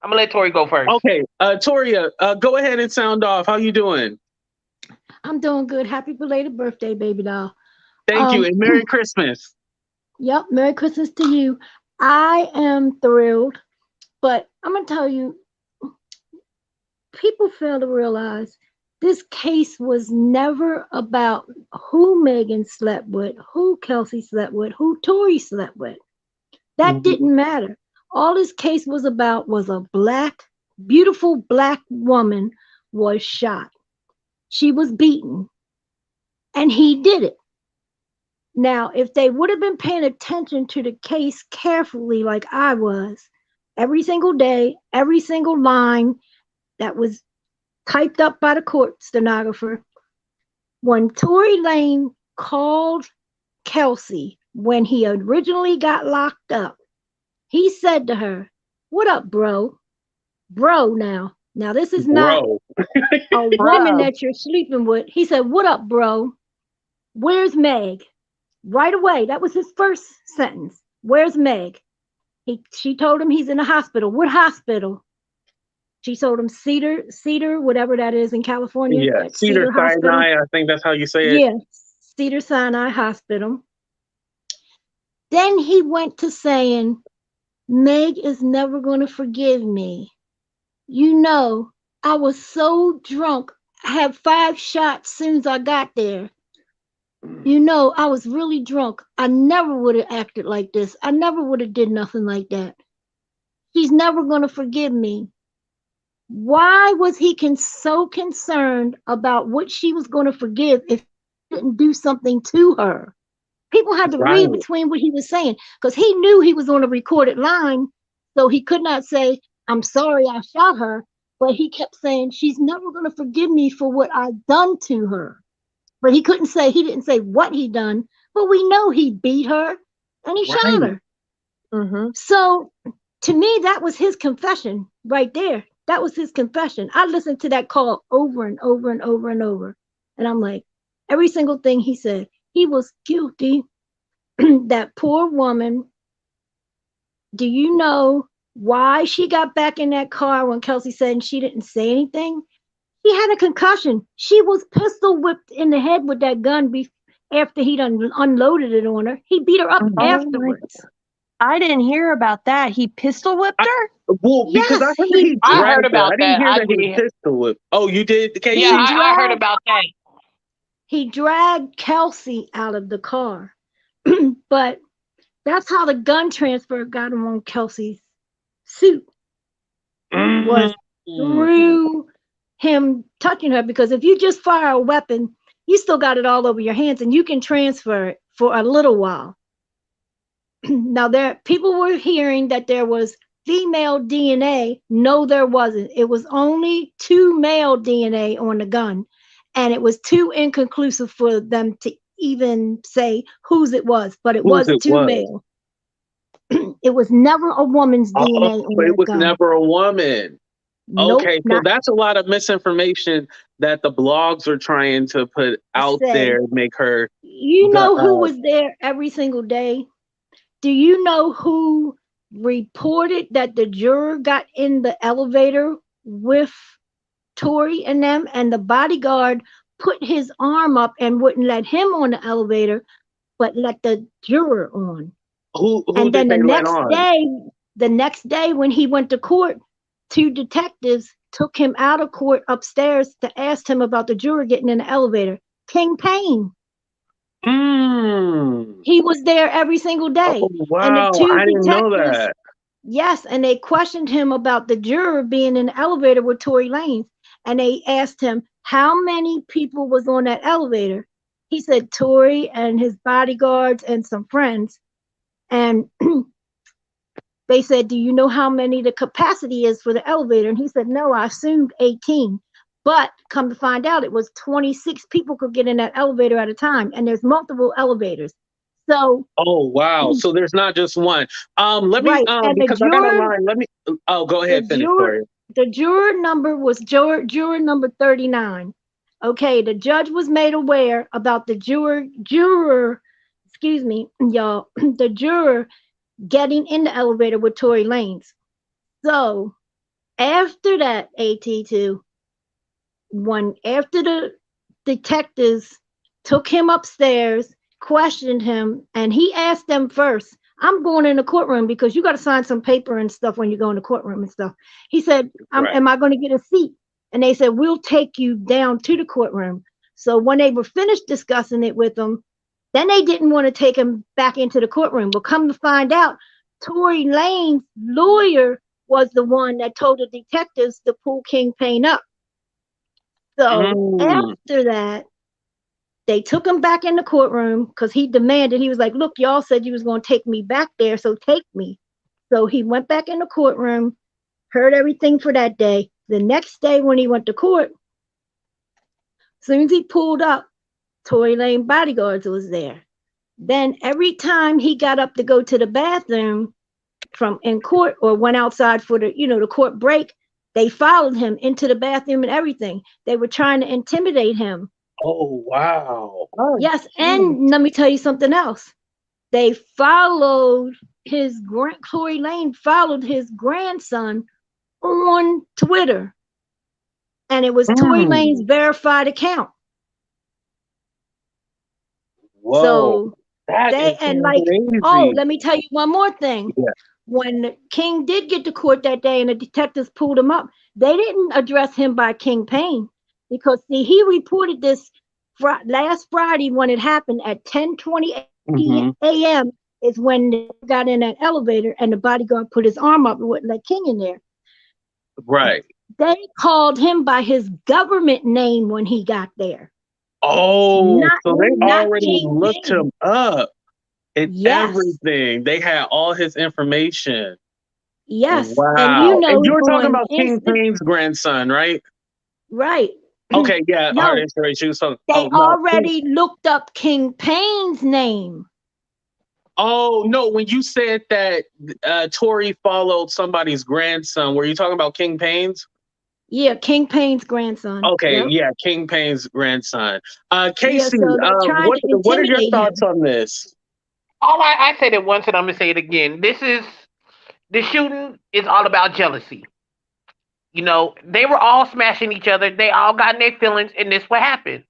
I'm gonna let Tory go first. Okay, Toria, go ahead and sound off. How you doing? I'm doing good. Happy belated birthday, baby doll. Thank you, and Merry Christmas. Yep, Merry Christmas to you. I am thrilled, but I'm gonna tell you, people fail to realize this case was never about who Megan slept with, who Kelsey slept with, who Tory slept with. That didn't matter. All this case was about was a Black beautiful black woman was shot. She was beaten, and he did it. Now, if they would have been paying attention to the case carefully, like I was, every single day, every single line that was typed up by the court stenographer, when Tory Lanez called Kelsey when he originally got locked up, he said to her, "What up, bro?" Bro, now this is not a woman that you're sleeping with. He said, "What up, bro? Where's Meg?" Right away. That was his first sentence. "Where's Meg?" She told him he's in a hospital. What hospital? She told him Cedar, whatever that is in California. Yeah, Cedar Sinai, I think that's how you say it. Yeah, Cedar Sinai Hospital. Then he went to saying, "Meg is never going to forgive me. You know, I was so drunk. I had 5 shots soon as I got there. You know, I was really drunk. I never would have acted like this. I never would have did nothing like that. She's never going to forgive me." Why was he so concerned about what she was going to forgive if he didn't do something to her? People had to read between what he was saying, because he knew he was on a recorded line, so he could not say, "I'm sorry I shot her," but he kept saying, "She's never going to forgive me for what I've done to her." But he didn't say what he done, but we know he beat her and he shot her. Mm-hmm. So to me, that was his confession right there. That was his confession. I listened to that call over and over and over and over. And I'm like, every single thing he said, he was guilty. That poor woman. Do you know why she got back in that car when Kelsey said she didn't say anything? He had a concussion. She was pistol whipped in the head with that gun after he'd unloaded it on her. He beat her up afterwards. I didn't hear about that. He pistol whipped her? Well, because Yes, I heard about I didn't that. hear that he pistol whipped. Oh, you did? Yeah, I heard about that. He dragged Kelsey out of the car. But that's how the gun transfer got him on Kelsey's suit. Was through him touching her, because if you just fire a weapon, you still got it all over your hands and you can transfer it for a little while. Now, people were hearing that there was female DNA. No, there wasn't. It was only 2 male DNA on the gun, and it was too inconclusive for them to even say whose it was, but it was 2 male. It was never a woman's DNA on that it was gun. never a woman. Nope, okay, so that's a lot of misinformation that the blogs are trying to put out there, make her. You know who was there every single day? Do you know who reported that the juror got in the elevator with Tory and them, and the bodyguard put his arm up and wouldn't let him on the elevator, but let the juror on? Who and then the next day when he went to court, 2 detectives took him out of court upstairs to ask him about the juror getting in the elevator. King Payne. He was there every single day. Oh, wow. And the 2 I didn't know that. Yes, and they questioned him about the juror being in the elevator with Tory Lanez. And they asked him how many people was on that elevator. He said Tory and his bodyguards and some friends. And they said, "Do you know how many the capacity is for the elevator?" And he said, "No, I assumed 18. But come to find out, it was 26 people could get in that elevator at a time. And there's multiple elevators. So, oh, wow. So there's not just one. Let me, because I got a line. Let me, go ahead, finish, Tory. The juror number was juror number 39. Okay, the judge was made aware about the juror, excuse me, y'all, the juror getting in the elevator with Tory Lanez. So after that, AT2, after the detectives took him upstairs, questioned him, and he asked them first, "I'm going in the courtroom because you got to sign some paper and stuff when you go in the courtroom and stuff." He said, "Am I going to get a seat?" And they said, "We'll take you down to the courtroom." So when they were finished discussing it with him, then they didn't want to take him back into the courtroom. But come to find out, Tory Lanez's lawyer was the one that told the detectives to pull Kingpin up. So after that, they took him back in the courtroom because he demanded, he was like, look, y'all said you was going to take me back there, so take me. So he went back in the courtroom, heard everything for that day. The next day when he went to court, as soon as he pulled up, Tory Lanez bodyguards was there. Then every time he got up to go to the bathroom from in court or went outside for the, the court break, they followed him into the bathroom and everything. They were trying to intimidate him. Oh, wow. Yes, and let me tell you something else. They followed Tory Lanez followed his grandson on Twitter. And it was Tory Lanez's verified account. Whoa. So that they, and like, crazy. oh, let me tell you one more thing. Yeah. When King did get to court that day and the detectives pulled him up, they didn't address him by Kingpin because, see, he reported this last Friday when it happened at 10:20 a.m. is when they got in that elevator and the bodyguard put his arm up and wouldn't let King in there. Right. They called him by his government name when he got there. Oh, so they already Kingpin. looked him up and everything. They had all his information. Yes. Wow. And you were talking about Kingpin's grandson, right? Right. Okay, yeah. Heart inspiration. They already looked up Kingpin's name. Oh, no. When you said that Tory followed somebody's grandson, were you talking about Kingpin's? Yeah, Kingpin's grandson. Okay, yeah, Kingpin's grandson. Casey, so what are your thoughts on this? I said it once and I'm gonna say it again. The shooting is all about jealousy. They were all smashing each other. They all got in their feelings, and this what happened.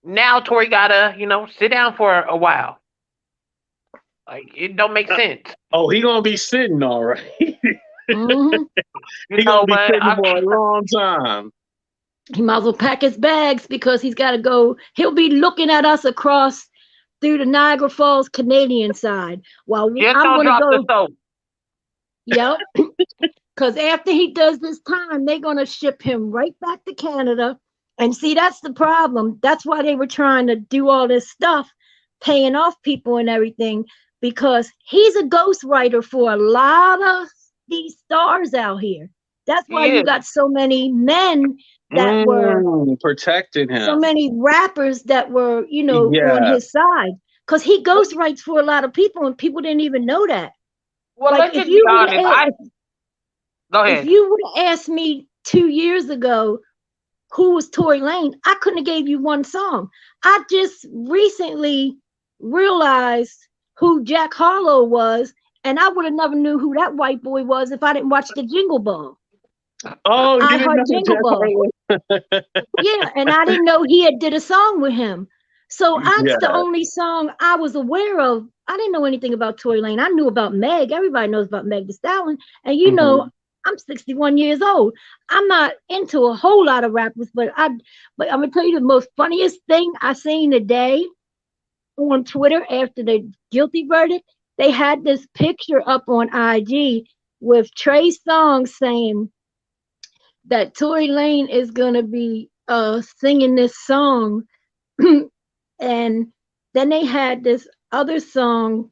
Now Tory gotta, sit down for a while. Like, it don't make sense. Oh, he gonna be sitting all right. Mm-hmm. He gonna be sitting for a long time. He might as well pack his bags because he's got to go. He'll be looking at us across through the Niagara Falls Canadian side while I'm gonna go. Yep. Because after he does this time, they're gonna ship him right back to Canada. And see, that's the problem. That's why they were trying to do all this stuff, paying off people and everything, because he's a ghostwriter for a lot of these stars out here. That's why you got so many men that were protecting him. So many rappers that were, on his side. Because he ghostwrites for a lot of people and people didn't even know that. Well, like, if you go ahead. If you would have asked me 2 years ago who was Tory Lanez, I couldn't have gave you one song. I just recently realized who Jack Harlow was, and I would have never knew who that white boy was if I didn't watch the Jingle Ball. Oh, you didn't know Jingle Ball. Yeah, and I didn't know he had did a song with him. So that's the only song I was aware of. I didn't know anything about Tory Lanez. I knew about Meg. Everybody knows about Meg Thee Stallion. And I'm 61 years old. I'm not into a whole lot of rappers, but I'm gonna tell you the most funniest thing I seen today on Twitter after the guilty verdict. They had this picture up on IG with Trey Songz saying that Tory Lanez is gonna be singing this song, and then they had this other song,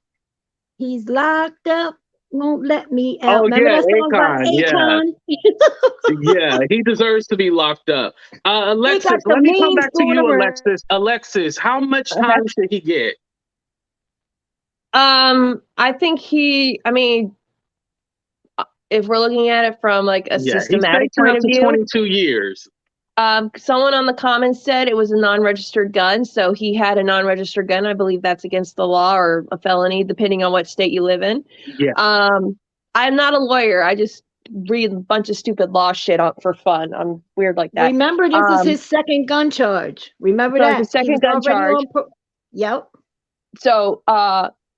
"He's Locked Up, Won't Let Me Out." Remember that song by Akon? Yeah, he deserves to be locked up. Alexis, let me come back to you, Alexis. Alexis, how much time should he get? I think if we're looking at it from like a systematic point of view, 22 years. Someone on the comments said it was a non-registered gun, so he had a non-registered gun. I believe that's against the law or a felony, depending on what state you live in. Yeah. I'm not a lawyer. I just read a bunch of stupid law shit for fun. I'm weird like that. Remember, this is his second gun charge. Remember that? His second gun charge. Yep. So,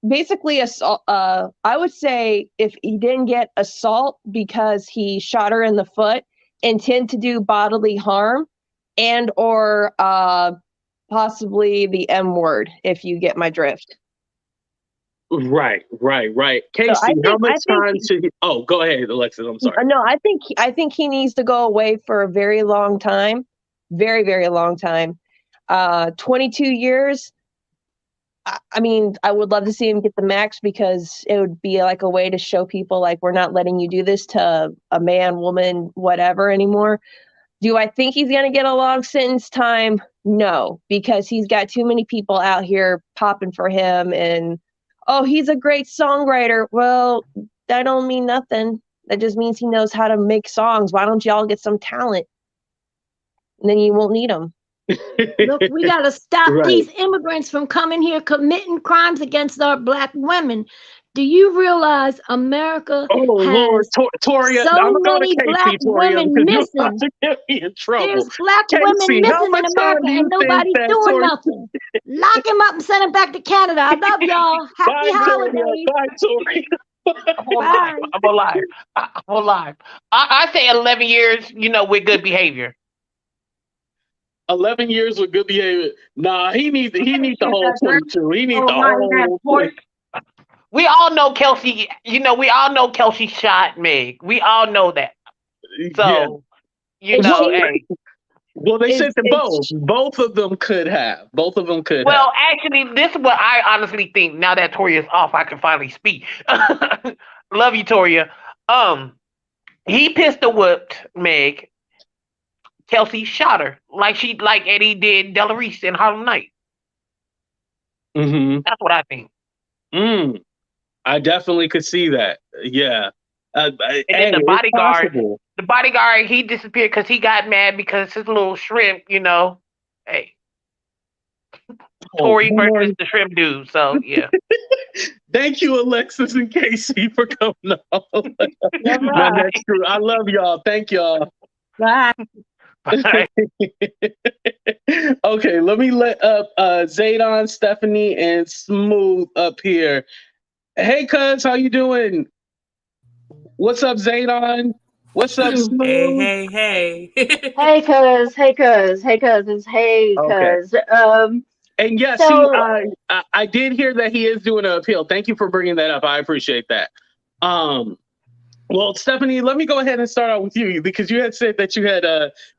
basically, assault. I would say if he didn't get assault because he shot her in the foot, intent to do bodily harm, and or possibly the M word, if you get my drift. Right. Casey, So how much time should he? Oh, go ahead, Alexis. I'm sorry. No, I think he needs to go away for a very long time, very, very long time. 22 years. I mean, I would love to see him get the max because it would be like a way to show people like we're not letting you do this to a man, woman, whatever anymore. Do I think he's going to get a long sentence time? No, because he's got too many people out here popping for him and, oh, he's a great songwriter. Well, that don't mean nothing. That just means he knows how to make songs. Why don't y'all get some talent? And then you won't need them. Look, we got to stop Right. these immigrants from coming here committing crimes against our Black women. Do you realize America Oh Lord, has Toria, so I'm gonna many go to Black Casey, Toria, women because you're missing? about to get me in trouble. There's Black Casey, women how missing much in time America do you and think nobody's that doing Toria? nothing. Lock him up and send him back to Canada. I love y'all. Happy Bye, Toria. holidays. Bye, Toria. Bye. I'm alive. I'm alive. I say 11 years, with good behavior. 11 years with good behavior. Nah, he needs the whole 22. He needs the whole 20. We all know Kelsey, we all know Kelsey shot Meg. We all know that. So, hey. Well, they said that both of them could have. Both of them could have. Well, actually, this is what I honestly think. Now that Toria's off, I can finally speak. Love you, Toria. He pistol whipped Meg. Kelsey shot her like Eddie did Delarice in Harlem Night. Mm-hmm. That's what I think. I definitely could see that. Yeah. And then the bodyguard, he disappeared because he got mad because his little shrimp, hey. Tory versus the shrimp dude. So, yeah. Thank you, Alexis and Casey, for coming on. No, that's true. I love y'all. Thank y'all. Bye. Bye. Okay, let me let up Zaydon, Stephanie, and Smooth up here. Hey, cuz, how you doing? What's up, Zaydon? What's up, Smooth? Hey. Hey, cuz. It's hey, cuz. And yes, I did hear that he is doing an appeal. Thank you for bringing that up. I appreciate that. Well, Stephanie, let me go ahead and start out with you because you had said that you had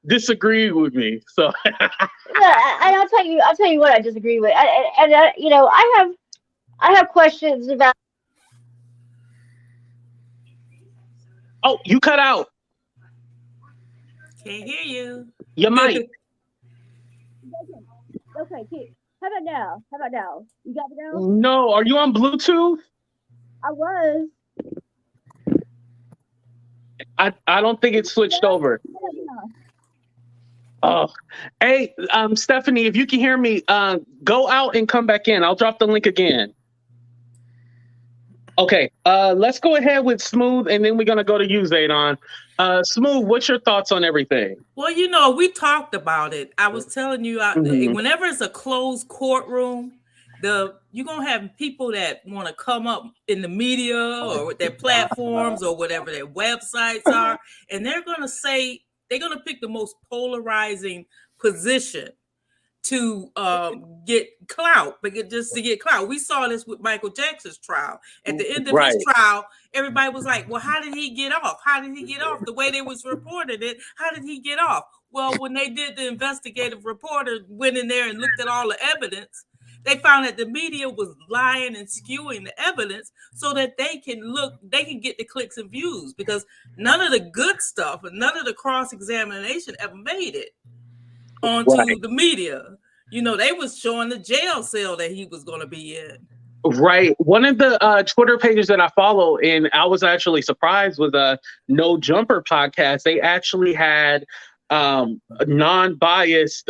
disagreed with me. So I'll tell you what I disagree with. I have questions about. Oh, you cut out. Can't hear you. You might. Okay, how about now? You got me now? No, are you on Bluetooth? I was. I don't think it's switched over. Oh, hey, Stephanie, if you can hear me, go out and come back in. I'll drop the link again. Okay, let's go ahead with Smooth, and then we're gonna go to you, Zaydon. Smooth, what's your thoughts on everything? Well, we talked about it. I was telling you, whenever it's a closed courtroom, you're gonna have people that want to come up in the media or with their platforms or whatever their websites are, and they're gonna pick the most polarizing position to get clout, just to get clout. We saw this with Michael Jackson's trial. At the end of his trial, everybody was like, well, how did he get off? The way they was reported it, how did he get off? Well, when they did, the investigative reporter went in there and looked at all the evidence, they found that the media was lying and skewing the evidence so that they can get the clicks and views, because none of the good stuff and none of the cross-examination ever made it onto the media. They was showing the jail cell that he was going to be in. Right. One of the Twitter pages that I follow, and I was actually surprised with a No Jumper podcast. They actually had non-biased.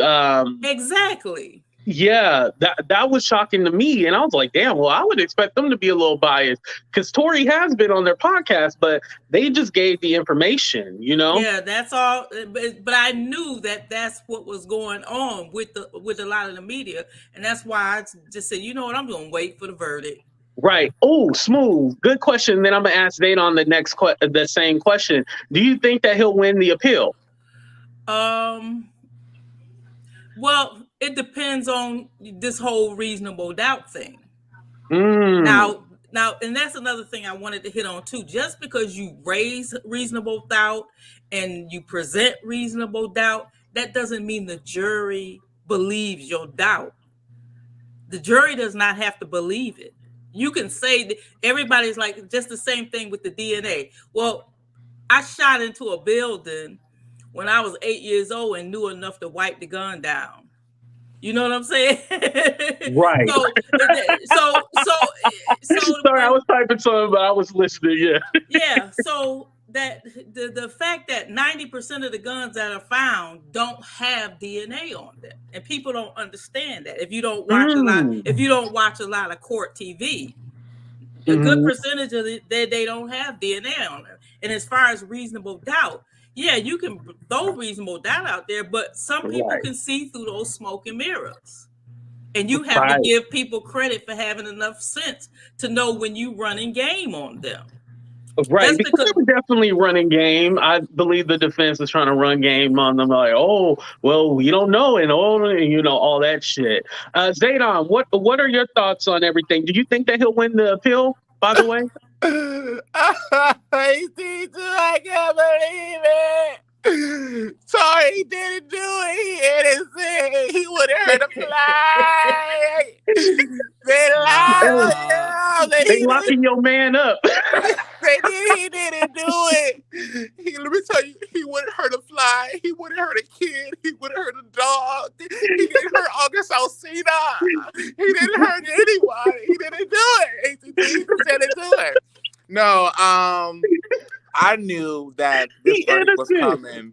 Exactly. Yeah, that was shocking to me, and I was like, "Damn!" Well, I would expect them to be a little biased because Tory has been on their podcast, but they just gave the information, Yeah, that's all. But I knew that that's what was going on with a lot of the media, and that's why I just said, you know what, I'm going to wait for the verdict. Right. Oh, Smooth. Good question. Then I'm gonna ask Nate on the same question. Do you think that he'll win the appeal? Well, it depends on this whole reasonable doubt thing. Now, Now, and that's another thing I wanted to hit on too. Just because you raise reasonable doubt and you present reasonable doubt, that doesn't mean the jury believes your doubt. The jury does not have to believe it. You can say that everybody's like just the same thing with the DNA. Well, I shot into a building when I was 8 years old and knew enough to wipe the gun down. You know what I'm saying? Right. So Sorry, I was typing something, but I was listening. Yeah. Yeah. So that the fact that 90% of the guns that are found don't have DNA on them, and people don't understand that. If you don't watch a lot of court TV, a good percentage of they don't have DNA on them. And as far as reasonable doubt, yeah, you can throw reasonable doubt out there, but some people can see through those smoke and mirrors. And you have to give people credit for having enough sense to know when you running game on them. Right, because they were definitely running game. I believe the defense is trying to run game on them, like, oh, well, you don't know, and all that shit. Zaydon, what are your thoughts on everything? Do you think that he'll win the appeal, by the way? I can't believe it. Tory didn't do it. He innocent. He would have hurt a fly. They lied. They locking your man up. He didn't do it. Let me tell you, he wouldn't hurt a fly. He wouldn't hurt a kid. He wouldn't hurt a dog. He didn't hurt August Alsina. He didn't hurt anyone. He didn't do it. He didn't do it. No, I knew that this verdict was coming.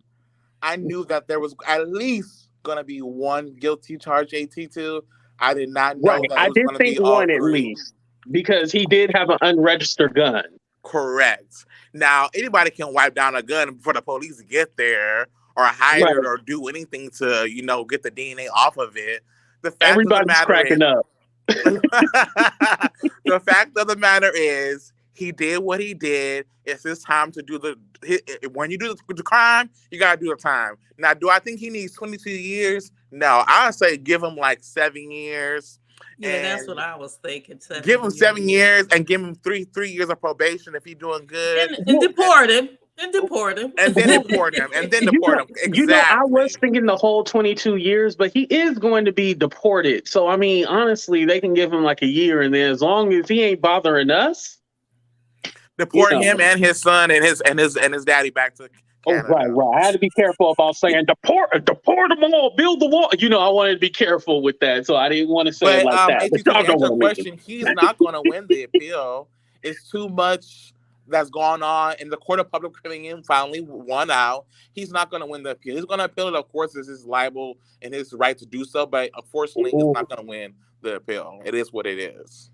I knew that there was at least gonna be one guilty charge AT2. I did not know that. I did think one at least, because he did have an unregistered gun. Correct. Now, anybody can wipe down a gun before the police get there, or hide it, or do anything to, get the DNA off of it. The fact Everybody's cracking up. The fact of the matter is, he did what he did. It's his time to do when you do the crime, you gotta do the time. Now, do I think he needs 22 years? No, I would say give him like 7 years. Yeah, that's what I was thinking. Give him 7 years and give him three years of probation if he's doing good. And deport him. And deport him. And then deport him. And then deport him. Exactly. I was thinking the whole 22 years, but he is going to be deported. So, I mean, honestly, they can give him like a year, and then as long as he ain't bothering us, deport him and his son and his daddy back to Canada. Oh, right. I had to be careful about saying deport them all, build the wall. I wanted to be careful with that, so I didn't want to say it like that. To answer the question, he's not going to win the appeal. It's too much that's gone on, and the Court of Public Opinion finally won out. He's not going to win the appeal. He's going to appeal it. Of course, it's his libel and his right to do so, but unfortunately, he's not going to win the appeal. It is what it is.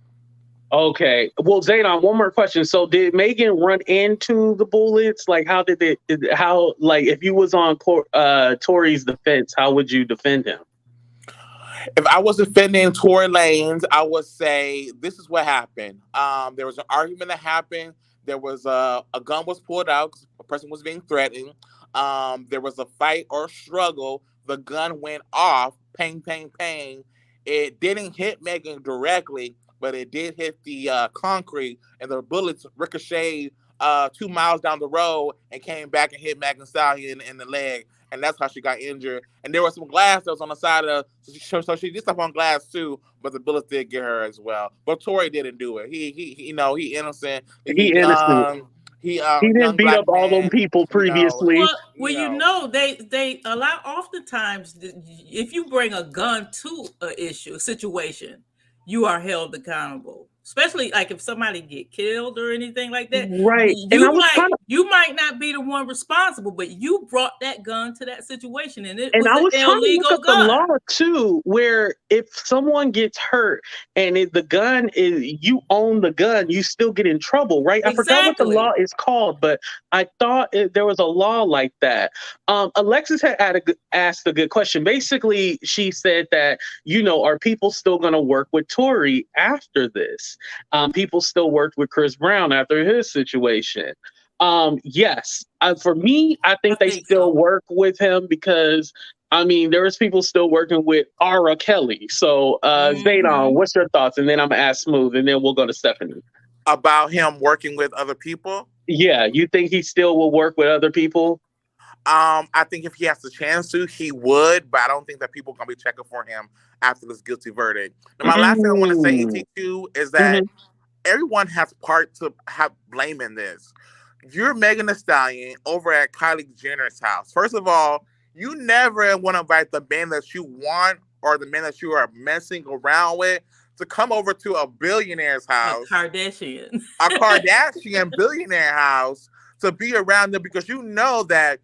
Okay. Well, Zaydon, one more question. So did Megan run into the bullets? Like, how if you was on Tory's defense, how would you defend him? If I was defending Tory Lanez, I would say this is what happened. There was an argument that happened. There was a gun was pulled out because a person was being threatened. There was a fight or struggle. The gun went off. Pang, pang, pang. It didn't hit Megan directly, but it did hit the concrete, and the bullets ricocheted 2 miles down the road and came back and hit Megan Thee Stallion in the leg, and that's how she got injured. And there was some glass that was on the side of so she did stuff on glass too, but the bullets did get her as well. But Tory didn't do it. He innocent. He innocent. He didn't beat up all them people previously. They allow oftentimes if you bring a gun to a situation, you are held accountable. Especially like if somebody get killed or anything like that. Right. You might not be the one responsible, but you brought that gun to that situation, and it was an illegal gun. The law too, where if someone gets hurt and the gun is, you own the gun, you still get in trouble, right? Exactly. I forgot what the law is called, but I thought there was a law like that. Alexis had asked a good question. Basically, she said that, are people still going to work with Tory after this? People still worked with Chris Brown after his situation. Yes. For me, I think they still work with him because, there was people still working with R. Kelly. So, Zaydon, what's your thoughts? And then I'm going to ask Smooth, and then we'll go to Stephanie. about him working with other people. Yeah, you think he still will work with other people? I think if he has the chance to, he would, but I don't think that people are gonna be checking for him after this guilty verdict. And my last thing I want to say, ET2, is that everyone has part to have blame in this. You're Megan Thee Stallion over at Kylie Jenner's house. First of all, you never want to invite the man that you want or the man that you are messing around with to come over to a billionaire's house. A Kardashian. A Kardashian billionaire house to be around them, because you know that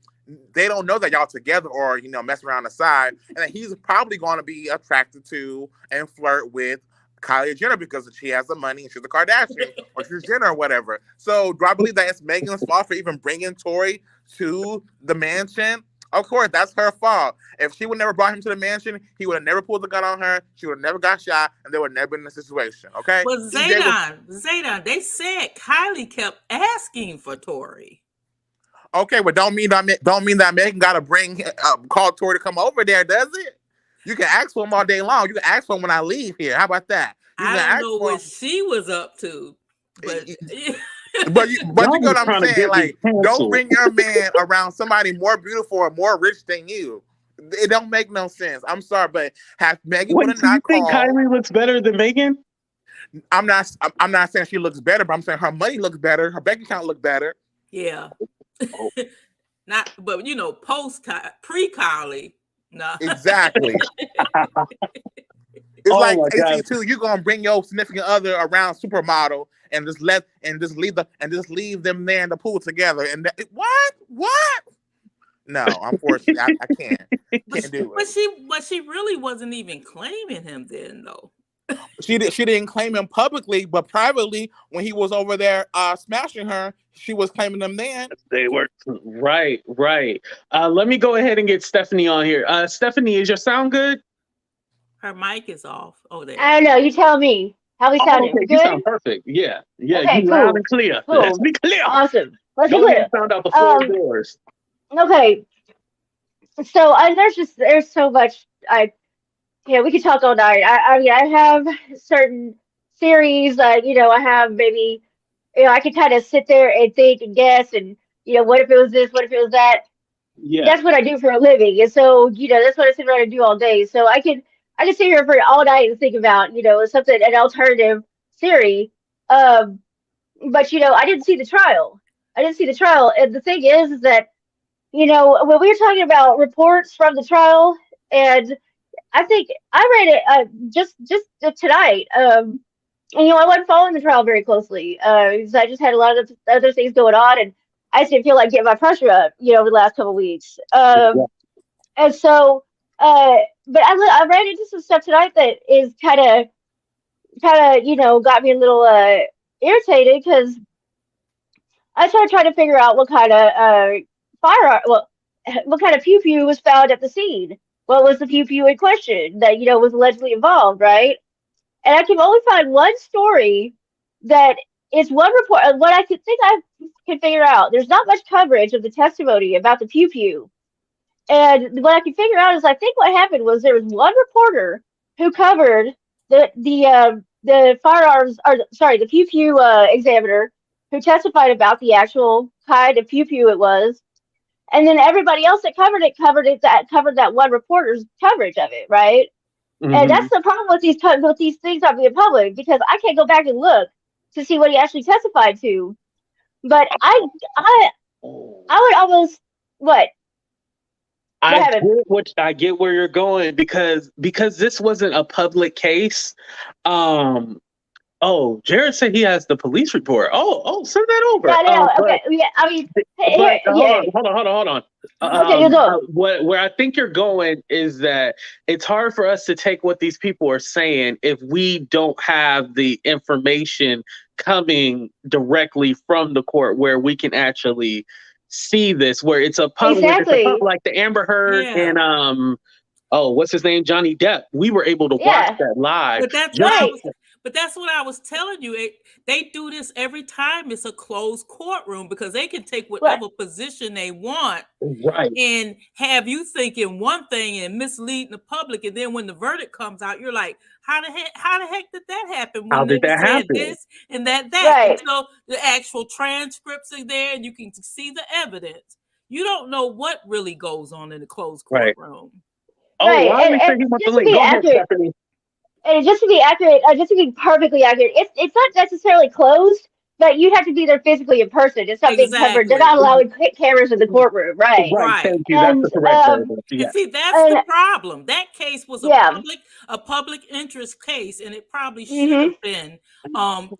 they don't know that y'all together or, you know, mess around on the side. And that he's probably going to be attracted to and flirt with Kylie Jenner because she has the money and she's a Kardashian or she's Jenner or whatever. So do I believe that it's Megan's fault for even bringing Tory to the mansion? Of course, that's her fault. If she would never brought him to the mansion, he would have never pulled the gun on her. She would have never got shot, and they would never been in a situation. Okay. Well, Zaydan, they said Kylie kept asking for Tory. Okay, but don't mean that Megan got to call Tory to come over there, does it? You can ask for him all day long. You can ask for him when I leave here. How about that? I don't know what she was up to, but. But you know what I'm saying? Like, don't bring your man around somebody more beautiful or more rich than you. It don't make no sense. I'm sorry, but have Megan would have not called. Do you think Kylie looks better than Megan? I'm not saying she looks better, but I'm saying her money looks better. Her bank account looks better. Yeah. But you know, pre-Kylie. No. Exactly. It's like 18 you're gonna bring your significant other around supermodel and just leave them there in the pool together. And what? No, unfortunately, I can't do it. But she really wasn't even claiming him then, though. She didn't claim him publicly, but privately, when he was over there smashing her, she was claiming him then. They were right. Let me go ahead and get Stephanie on here. Stephanie, is your sound good? Her mic is off. Oh, there. I don't know. You tell me. How we sounding? Okay, you sound perfect. Yeah. Okay, you loud and clear. Cool. Let's be clear. Awesome. Let's go be clear. ahead and sound out the four doors. Okay. So there's so much. We could talk all night. I mean, I have certain theories. I have maybe, I can kind of sit there and think and guess, and what if it was this? What if it was that? Yeah. That's what I do for a living, and so that's what I sit around and do all day. So I can sit here for all night and think about an alternative theory. But I didn't see the trial. And the thing is that when we were talking about reports from the trial, and I think I read it just tonight. I wasn't following the trial very closely because I just had a lot of other things going on, and I just didn't feel like getting my pressure up, over the last couple of weeks. And so, but I ran into some stuff tonight that is kind of got me a little irritated, because I started trying to figure out what kind of what kind of pew-pew was found at the scene. What was the pew-pew in question that, was allegedly involved, right? And I can only find one story that is one report. What I think I can figure out, there's not much coverage of the testimony about the pew-pew. And what I can figure out is, I think what happened was there was one reporter who covered the firearms, the pew-pew examiner who testified about the actual kind of pew-pew it was. And then everybody else that covered that one reporter's coverage of it, right? Mm-hmm. And that's the problem with these things not being public, because I can't go back and look to see what he actually testified to. But I would almost what? I get where you're going, because this wasn't a public case. Jared said he has the police report. Send that over. Yeah, okay. Yeah, I mean, hold on. Okay, you go. Where I think you're going is that it's hard for us to take what these people are saying if we don't have the information coming directly from the court where we can actually see this, where it's a public, like the Amber Heard and what's his name, Johnny Depp. We were able to watch that live. But But that's what I was telling you. They do this every time it's a closed courtroom because they can take whatever position they want and have you thinking one thing and misleading the public. And then when the verdict comes out, you're like, how the heck did that happen? When they said this and that. Right. And so the actual transcripts are there and you can see the evidence. You don't know what really goes on in the closed courtroom. Right. And just to be accurate, and just to be accurate, just to be perfectly accurate, it's not necessarily closed, but you'd have to be there physically in person. It's not being covered. They're not allowing cameras in the courtroom, right? Thank you. That's the correct word. And see, that's the problem. That case was a public interest case, and it probably should have been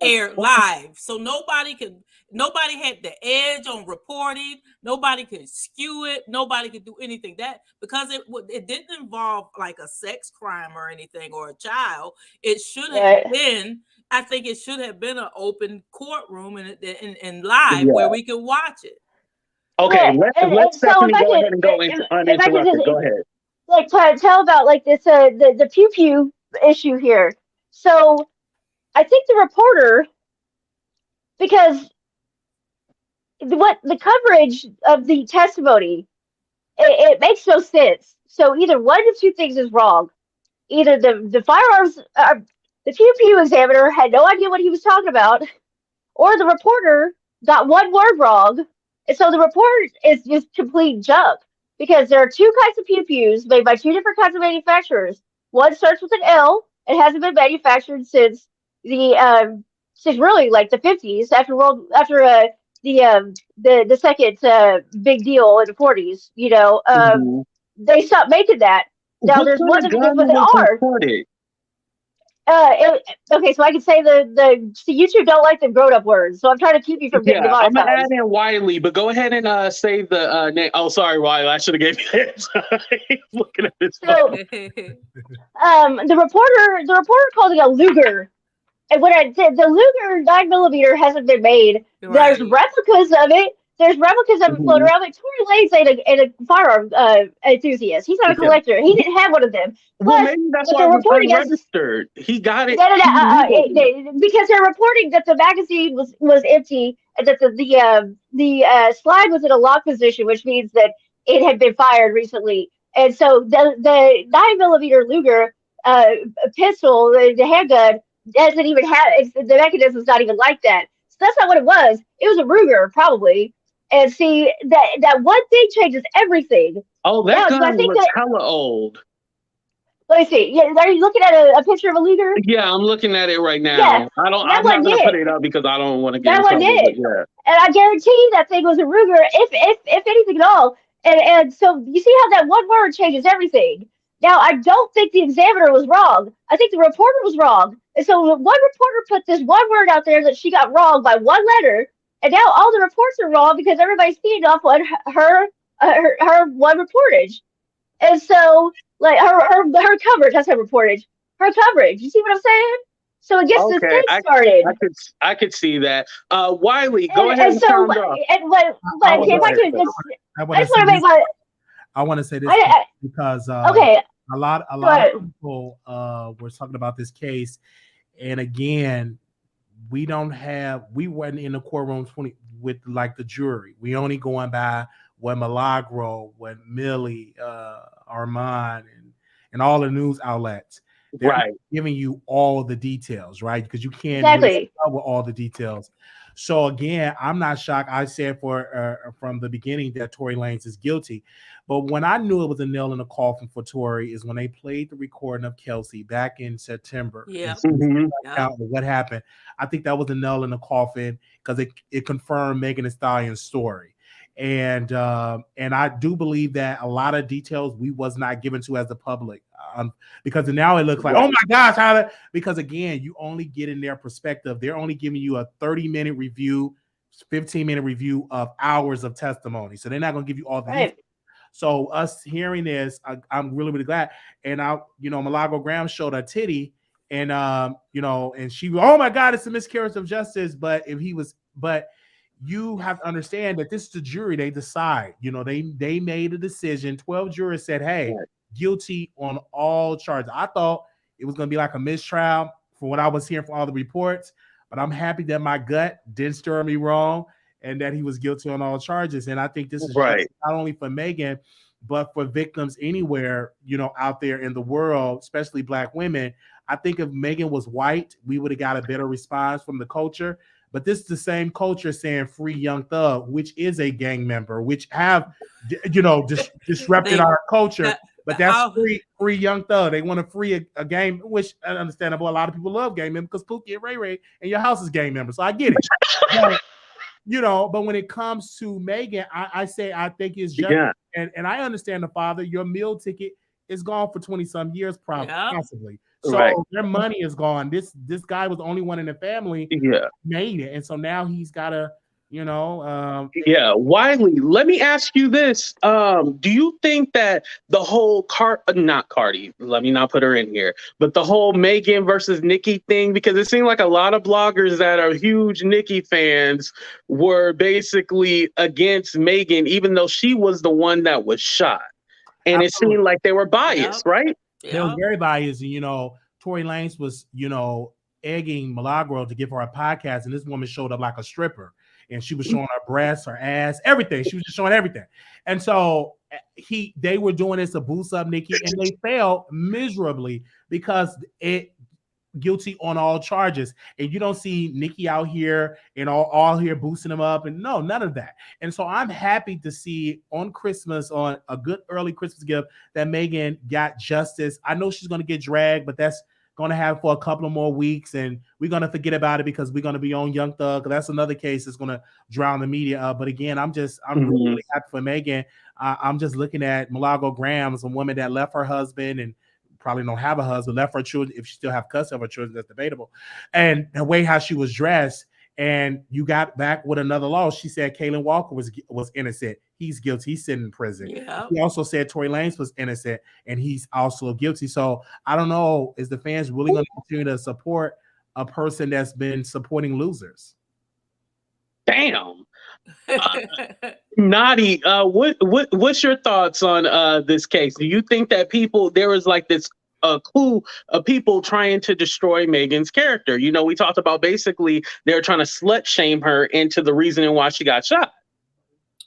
aired live, so nobody had the edge on reporting. Nobody could skew it. Nobody could do anything. That because it didn't involve like a sex crime or anything or a child. It should have been. I think it should have been an open courtroom and live where we could watch it. Okay, let's Stephanie go ahead and go into uninterrupted. Go ahead. Like tell about like this the pew pew issue here. So I think the reporter, because the coverage of the testimony, it makes no sense. So either one of two things is wrong. Either the firearms, the pew pew examiner had no idea what he was talking about, or the reporter got one word wrong. And so the report is just complete junk, because there are two kinds of pew pews made by two different kinds of manufacturers. One starts with an L and hasn't been manufactured since since really like the 50s after the second big deal in the 40s. You know, they stopped making that. Now there's one with an R. Okay, so I can say YouTube don't like the grown-up words, so I'm trying to keep you from getting demonetized. I'm gonna add in Wiley, but go ahead and save the name. Oh, sorry, Wiley, I should have gave you that. Looking at this. So, the reporter called it a Luger, and when I said the Luger 9mm hasn't been made, there's replicas of it. There's replicas of it floating around. Like Tory Lanez ain't a firearm enthusiast. He's not a collector. He didn't have one of them. Well, maybe that's why it was unregistered. He got it. Because they're reporting that the magazine was empty, and that the slide was in a lock position, which means that it had been fired recently. And so the 9mm Luger pistol, the handgun, doesn't even have the mechanism's not even like that. So that's not what it was. It was a Ruger, probably. And see, that one thing changes everything. Oh, that gun was hella old. Let me see. Yeah, are you looking at a picture of a Luger? Yeah, I'm looking at it right now. Yeah, I'm not going to put it up because I don't want to get that one did. Yeah. And I guarantee that thing was a Ruger, if anything at all. And so you see how that one word changes everything. Now, I don't think the examiner was wrong. I think the reporter was wrong. And so one reporter put this one word out there that she got wrong by one letter, and now all the reports are wrong because everybody's feeding off on her one reportage. And so, like, her coverage, that's her reportage. Her coverage. You see what I'm saying? So it gets this thing started. I could see that. Wiley, go ahead and sound off. If I could just, I just want to make my... I want to say this because okay. a lot of people were talking about this case, and again, we weren't in the courtroom with like the jury. We only going by what Milagro, what Millie, Armand, and all the news outlets. They're giving you all the details, right? Because you can't really cover all the details. So again, I'm not shocked. I said from the beginning that Tory Lanez is guilty. But when I knew it was a nail in the coffin for Tory is when they played the recording of Kelsey back in September. Yeah. What happened? I think that was a nail in the coffin because it confirmed Megan Thee Stallion's story. And I do believe that a lot of details we was not given to as the public, because now it looks like, oh my gosh, because again, you only get in their perspective. They're only giving you a 30-minute review, 15-minute review of hours of testimony. So they're not going to give you all the details. So us hearing this, I'm really, really glad. And Milagro Graham showed her titty, and and she, oh my God, it's a miscarriage of justice. But you have to understand that this is the jury. They decide. They made a decision. 12 jurors said, hey, guilty on all charges. I thought it was going to be like a mistrial from what I was hearing from all the reports. But I'm happy that my gut didn't stir me wrong and that he was guilty on all charges. And I think this is Right. not only for Megan, but for victims anywhere, out there in the world, especially Black women. I think if Megan was white, we would have got a better response from the culture. But this is the same culture saying free Young Thug, which is a gang member, which have, disrupted our culture. But that's free Young Thug. They want to free a gang, which is understandable. A lot of people love gang members because Pookie and Ray Ray and your house is gang members. So I get it. But when it comes to Megan, I say I think it's just, and I understand the father. Your meal ticket is gone for 20-some years, possibly. So their money is gone. This guy was the only one in the family made it, and so now he's got to, Wiley, let me ask you this: do you think that the whole not Cardi, let me not put her in here, but the whole Megan versus Nicki thing, because it seemed like a lot of bloggers that are huge Nicki fans were basically against Megan, even though she was the one that was shot, and it seemed like they were biased, right? They was very biased, and Tory Lanez was, egging Milagro to give her a podcast, and this woman showed up like a stripper, and she was showing her breasts, her ass, everything. She was just showing everything, and so they were doing this to boost up Nicki, and they failed miserably because it guilty on all charges, and you don't see Nicki out here and all here boosting them up, and no, none of that. And so I'm happy to see on Christmas, on a good early Christmas gift, that Megan got justice. I know she's going to get dragged, but that's going to have for a couple of more weeks, and we're going to forget about it because we're going to be on Young Thug. That's another case that's going to drown the media. But again, I'm really happy for Megan. I'm just looking at Milagro Graham, a woman that left her husband and probably don't have a husband, left her children. If she still have custody of her children, that's debatable. And the way how she was dressed, and you got back with another law. She said Kaylin Walker was innocent. He's guilty. He's sitting in prison. Yeah. He also said Tory Lanez was innocent, and he's also guilty. So I don't know, is the fans really going to continue to support a person that's been supporting losers? Damn. Nadi, what's your thoughts on this case? Do you think that there was like this clue of people trying to destroy Megan's character? We talked about basically they're trying to slut shame her into the reasoning why she got shot.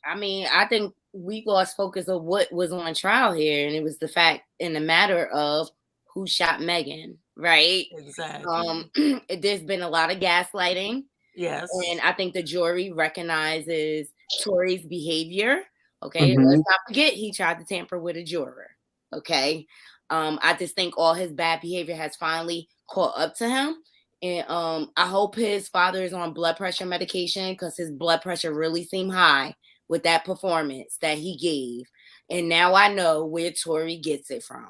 I mean, I think we lost focus of what was on trial here, and it was the fact in the matter of who shot Megan, right? Exactly. There's been a lot of gaslighting. Yes. And I think the jury recognizes Tory's behavior. Okay. Let's not forget he tried to tamper with a juror. Okay. I just think all his bad behavior has finally caught up to him. And I hope his father is on blood pressure medication, because his blood pressure really seemed high with that performance that he gave. And now I know where Tory gets it from.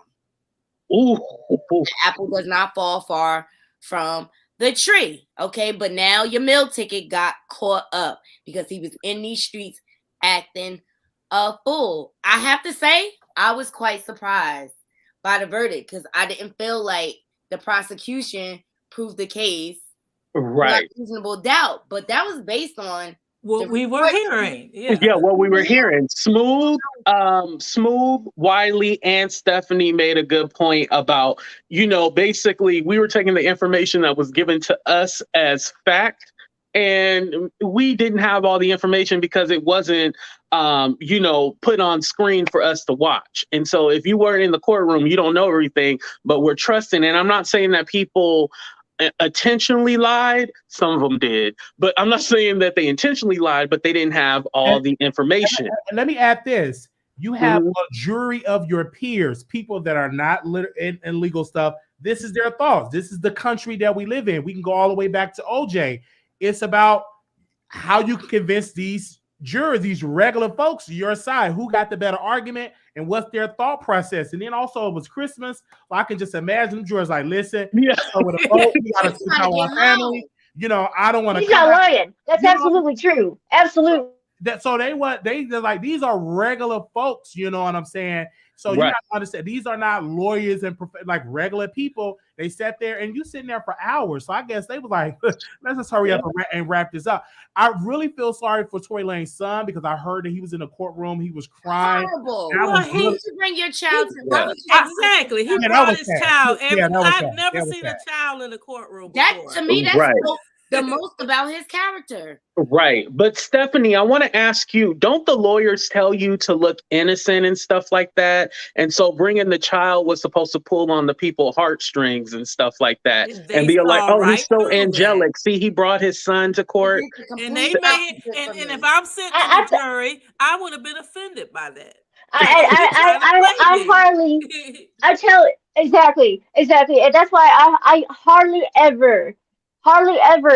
Ooh. The apple does not fall far from the tree. Okay. But now your meal ticket got caught up because he was in these streets acting a fool. I have to say, I was quite surprised by the verdict, because I didn't feel like the prosecution proved the case. Right. Reasonable doubt. But that was based on what we were hearing. What we were hearing. Smooth, Wiley, and Stephanie made a good point about, basically we were taking the information that was given to us as fact, and we didn't have all the information because it wasn't, put on screen for us to watch. And so if you weren't in the courtroom, you don't know everything, but we're trusting. And I'm not saying that people intentionally lied. Some of them did, but I'm not saying that they intentionally lied, but they didn't have all the information. Let me add this. You have a jury of your peers, people that are not in legal stuff. This is their thoughts. This is the country that we live in. We can go all the way back to OJ. It's about how you can convince these jurors, these regular folks, your side, who got the better argument and what's their thought process. And then also it was Christmas, so I can just imagine the jurors like, listen, with a vote, we gotta sit down with our family. I don't want to. He's not lying. That's absolutely true. Absolutely. They're like, these are regular folks, you know what I'm saying? So you got to understand, these are not lawyers and like regular people. They sat there and you sitting there for hours. So I guess they was like, let's just hurry up and wrap this up. I really feel sorry for Tory Lanez's son because I heard that he was in the courtroom. He was crying. Horrible. He should bring your child to exactly. He brought his child. I've never seen a child in a courtroom before. That to me, that's the most about his character. Right. But Stephanie, I want to ask you, don't the lawyers tell you to look innocent and stuff like that? And so bringing the child was supposed to pull on the people's heartstrings and stuff like that. And be like, oh, he's so angelic. That. See, he brought his son to court. And they made, and if I'm sitting in the jury, I would have been offended by that. I tell exactly. And that's why I hardly ever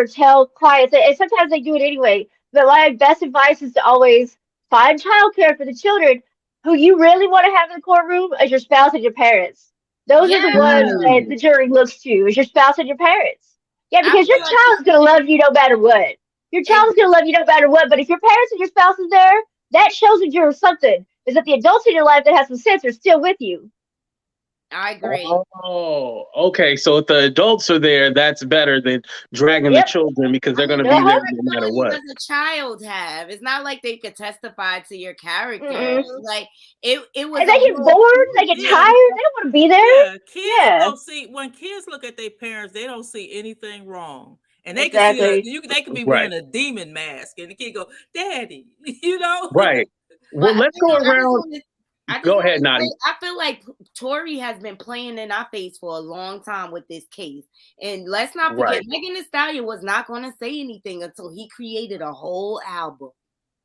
tell clients, and sometimes they do it anyway, but my best advice is to always find childcare for the children. Who you really want to have in the courtroom is your spouse and your parents. Those are the ones that the jury looks to, is your spouse and your parents. Yeah, because your child's going to love you no matter what. Your child's going to love you no matter what, but if your parents and your spouse is there, that shows that you're something, is that the adults in your life that have some sense are still with you. I agree. Oh, okay. So if the adults are there, that's better than dragging the children because they're going to be there no matter what. Does a child have? It's not like they could testify to your character. Like it was. And they get bored. They get tired. They don't want to be there. Kids don't see, when kids look at their parents, they don't see anything wrong. And they can see they could be wearing a demon mask, and the kid go, "Daddy," you know. Right. Well, let's go around. Go ahead, Nadi. I feel like Tory has been playing in our face for a long time with this case. And let's not forget, Megan Thee Stallion was not going to say anything until he created a whole album.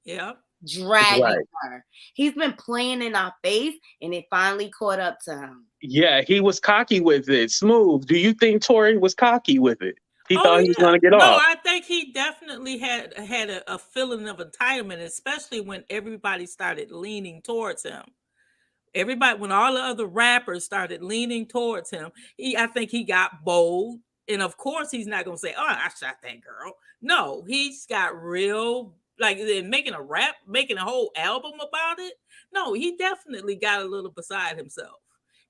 Yeah. Dragging her. He's been playing in our face, and it finally caught up to him. Yeah, he was cocky with it. Smooth. Do you think Tory was cocky with it? He thought he was going to get off. No, I think he definitely had a feeling of entitlement, especially when everybody started leaning towards him. Everybody, when all the other rappers started leaning towards him, I think he got bold. And of course, he's not going to say, "Oh, I shot that girl." No, he's got real, like making a whole album about it. No, he definitely got a little beside himself.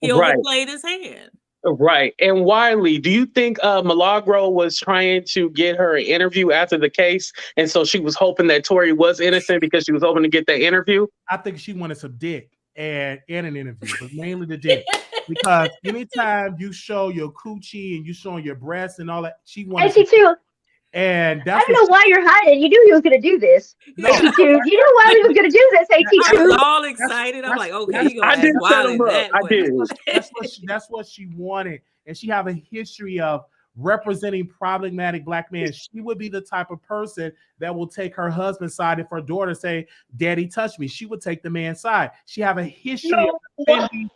He overplayed his hand. Right. And Wiley, do you think Milagro was trying to get her an interview after the case? And so she was hoping that Tory was innocent because she was hoping to get that interview? I think she wanted some dick. And in an interview, but mainly the dick. Because anytime you show your coochie and you showing your breasts and all that, she wanted. I see too. And that's I don't know why you're hiding. You knew he was going to do this. No. You know why he was going to do this, AT2. I was all excited. I'm like, okay, you I did set him up. I did. That's what she wanted, and she have a history of representing problematic black men. She would be the type of person that will take her husband's side if her daughter say, "Daddy touched me." She would take the man's side. She have a history of defending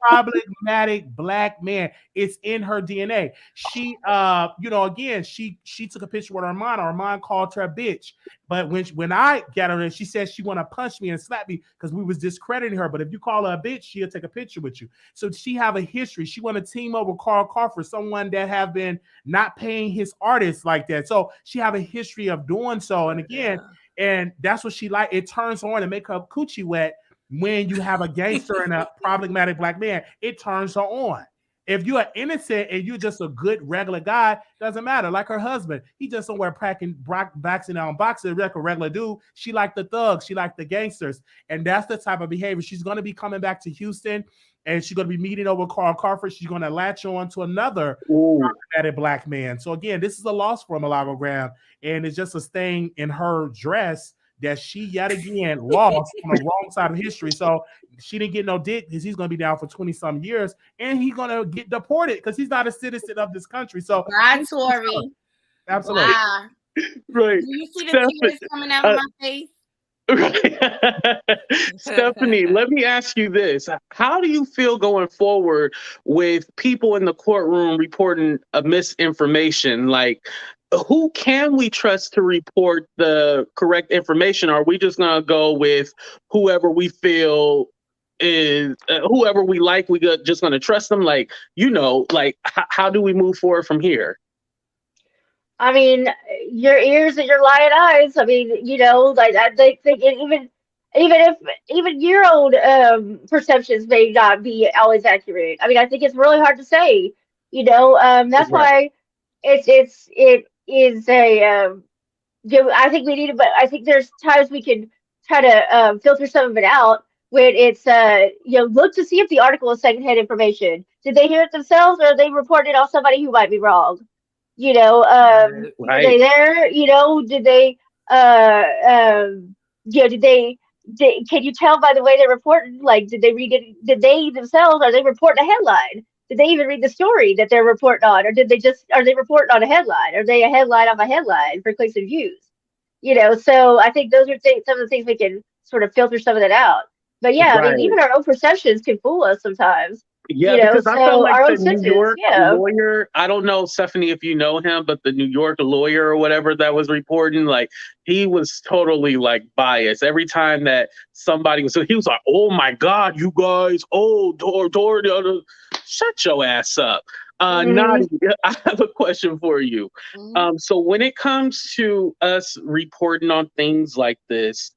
problematic black men. It's in her DNA. She, again, she took a picture with Armand. Armand called her a bitch. But when I got her, she said she want to punch me and slap me because we was discrediting her. But if you call her a bitch, she'll take a picture with you. So she have a history. She want to team up with Carl Crawford, someone that have been not paying his artists like that. So she have a history of doing so. And again, and that's what she like. It turns her on to make her coochie wet when you have a gangster and a problematic black man. It turns her on. If you are innocent and you're just a good regular guy, doesn't matter. Like her husband, he just somewhere packing boxing down boxing like a regular dude. She like the thugs, she like the gangsters, and that's the type of behavior. She's going to be coming back to Houston, and she's going to be meeting over Carl Crawford. She's going to latch on to another problematic black man. So again, this is a loss for Milagro Graham, and it's just a stain in her dress that she yet again lost on the wrong side of history. So she didn't get no dick because he's going to be down for 20-some years, and he's going to get deported because he's not a citizen of this country. So, Tory. Absolutely. Wow. Right. Do you see the tears coming out of my face? Stephanie, let me ask you this. How do you feel going forward with people in the courtroom reporting misinformation? Like, who can we trust to report the correct information? Are we just going to go with whoever we feel is whoever we like? We just going to trust them? Like, how do we move forward from here? I mean, your ears and your lying eyes. I mean, like I think even even your own perceptions may not be always accurate. I mean, I think it's really hard to say. That's Right. why it is a I think we need to, but I think there's times we can try to filter some of it out when it's look to see if the article is secondhand information. Did they hear it themselves, or are they reporting it off somebody who might be wrong? Were they Right. there? Did they did can you tell by the way they reported? Like, did they read it? Did they themselves, are they reporting a headline? Did they even read the story that they're reporting on, or are they reporting on a headline? Are they a headline of a headline for clicks and views? So I think those are some of the things we can sort of filter some of that out. But yeah, I mean, Right. even our own perceptions can fool us sometimes. Yeah, because I felt So like our the own New senses, York yeah. lawyer, I don't know, Stephanie, if you know him, but the New York lawyer or whatever that was reporting, like, he was totally like biased. Every time that somebody was, he was like, oh my God, you guys, shut your ass up. Nadi, I have a question for you. So when it comes to us reporting on things like this,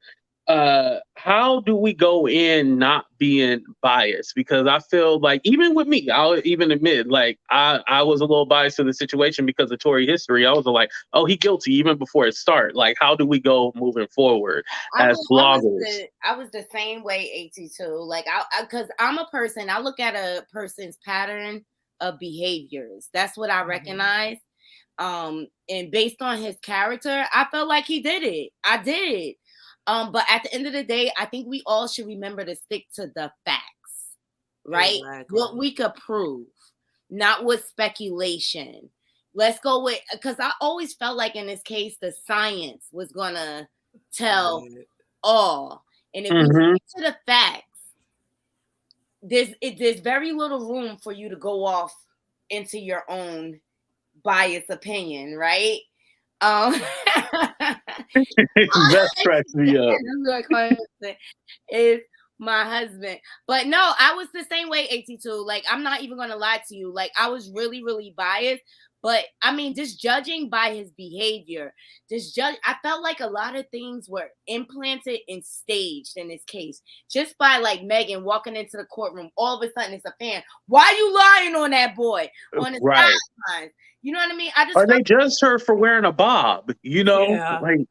how do we go in not being biased? Because I feel like even with me, I'll even admit, like, I was a little biased to the situation because of Tory history. I was like, oh, he guilty even before it started. Like, how do we go moving forward as bloggers? I was the same way, AT2. Like, because I'm a person, I look at a person's pattern of behaviors. That's what I recognize. And based on his character, I felt like he did it. I did. But at the end of the day, I think we all should remember to stick to the facts, right? Exactly. What we could prove, not with speculation. Let's go with, because I always felt like in this case, the science was going to tell all. And if we stick to the facts, there's very little room for you to go off into your own biased opinion, right? That cracks me up. Is my husband. But no, I was the same way, AT2. Like, I'm not even gonna lie to you. Like, I was really, really biased. But I mean, just judging by his behavior, I felt like a lot of things were implanted and staged in this case. Just by like Megan walking into the courtroom, all of a sudden it's a fan. Why are you lying on that boy on the sidelines? You know what I mean? Or they judged her for wearing a bob, Yeah. like.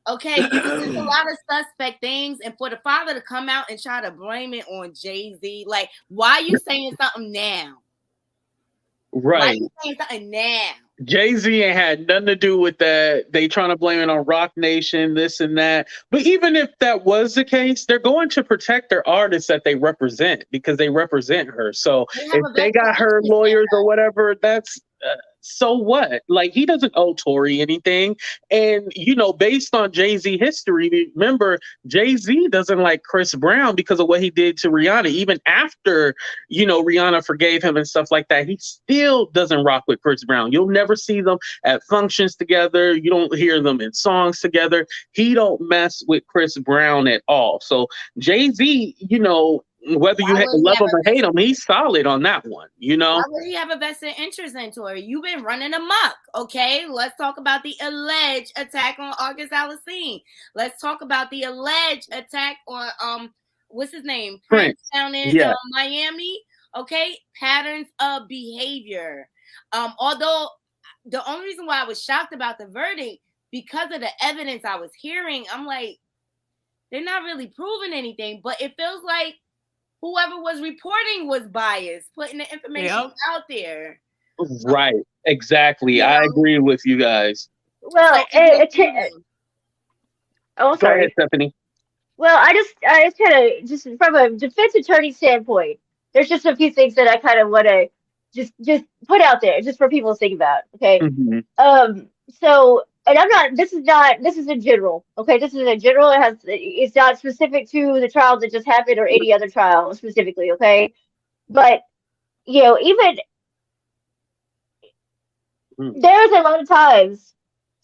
Okay, there's a lot of suspect things, and for the father to come out and try to blame it on Jay-Z, like, why are you saying something now? Right. Why are you saying something now? Jay-Z ain't had nothing to do with that. They trying to blame it on Rock Nation, this and that. But even if that was the case, they're going to protect their artists that they represent because they represent her. So if they got her lawyers or whatever, that's so what? Like, he doesn't owe Tory anything. And, based on Jay-Z history, remember, Jay-Z doesn't like Chris Brown because of what he did to Rihanna. Even after, Rihanna forgave him and stuff like that, he still doesn't rock with Chris Brown. You'll never see them at functions together. You don't hear them in songs together. He don't mess with Chris Brown at all. So Jay-Z, whether you love him or hate him, he's solid on that one, Why would he have a vested interest in Tory? You've been running amok, okay? Let's talk about the alleged attack on August Alsina. Let's talk about the alleged attack on what's his name? Prince down in Miami. Okay, patterns of behavior. Although the only reason why I was shocked about the verdict, because of the evidence I was hearing, I'm like, they're not really proving anything, but it feels like whoever was reporting was biased, putting the information out there. Right. Exactly. I agree with you guys. Well, sorry. Go ahead, Stephanie. Well, I just kind of, just from a defense attorney standpoint, there's just a few things that I kind of want to just put out there, just for people to think about. Okay. So, and this is in general. Okay. This is in general. It's not specific to the trial that just happened or any other trial specifically. Okay. But, even there's a lot of times,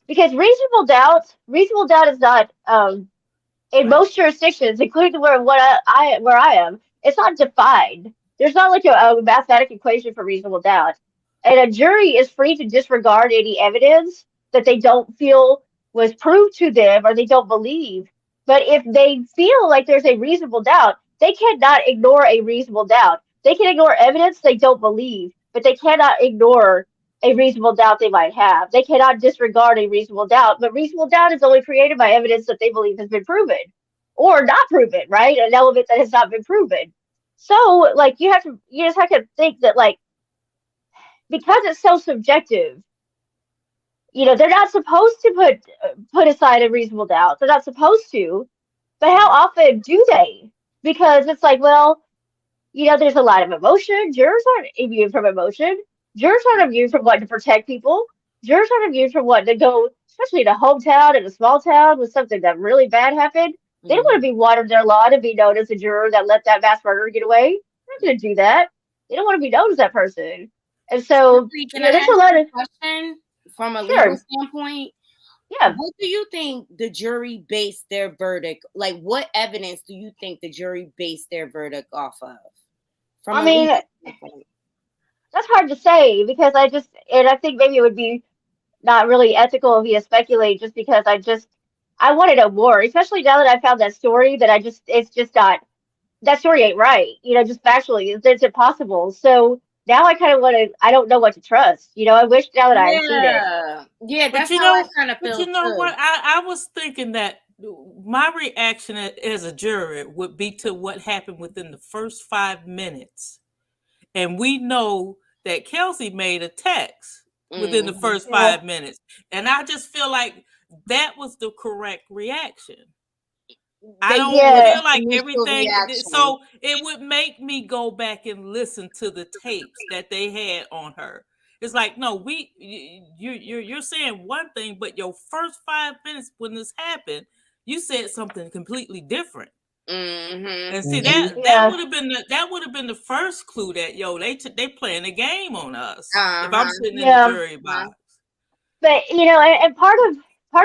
because reasonable doubt is not, in most jurisdictions, including where I am, it's not defined. There's not like a mathematical equation for reasonable doubt. And a jury is free to disregard any evidence that they don't feel was proved to them or they don't believe. But if they feel like there's a reasonable doubt, they cannot ignore a reasonable doubt. They can ignore evidence they don't believe, but they cannot ignore a reasonable doubt they might have. They cannot disregard a reasonable doubt, but reasonable doubt is only created by evidence that they believe has been proven or not proven, right? An element that has not been proven. So, like, you just have to think that, like, because it's so subjective, they're not supposed to put aside a reasonable doubt. They're not supposed to, but how often do they? Because it's like, well, there's a lot of emotion. Jurors aren't immune from emotion. Jurors aren't immune from wanting to protect people. Jurors aren't immune from wanting to go, especially in a hometown, in a small town, with something that really bad happened. They don't want to be watered their lawn and be known as a juror that let that mass murderer get away. They're not going to do that. They don't want to be known as that person. And so, there's a lot of question from a Sure. legal standpoint. Yeah. What do you think the jury based their verdict? Like, what evidence do you think the jury based their verdict off of? I mean, that's hard to say because I think maybe it would be not really ethical of me to speculate just because I want to know more, especially now that I found that story that it's just not, that story ain't right, just factually, it's impossible. So now I kind of I don't know what to trust. I wish now that I had seen it. Yeah, that's how I kind of feel. But you know what? I was thinking that my reaction as a juror would be to what happened within the first 5 minutes. And we know that Kelsey made a text within the first 5 minutes. And I just feel like that was the correct reaction. I don't feel like everything. So it would make me go back and listen to the tapes that they had on her. It's like, no, you're saying one thing, but your first 5 minutes when this happened, you said something completely different. And see that would have been the first clue that they playing a game on us. If I'm sitting in the jury box. But and part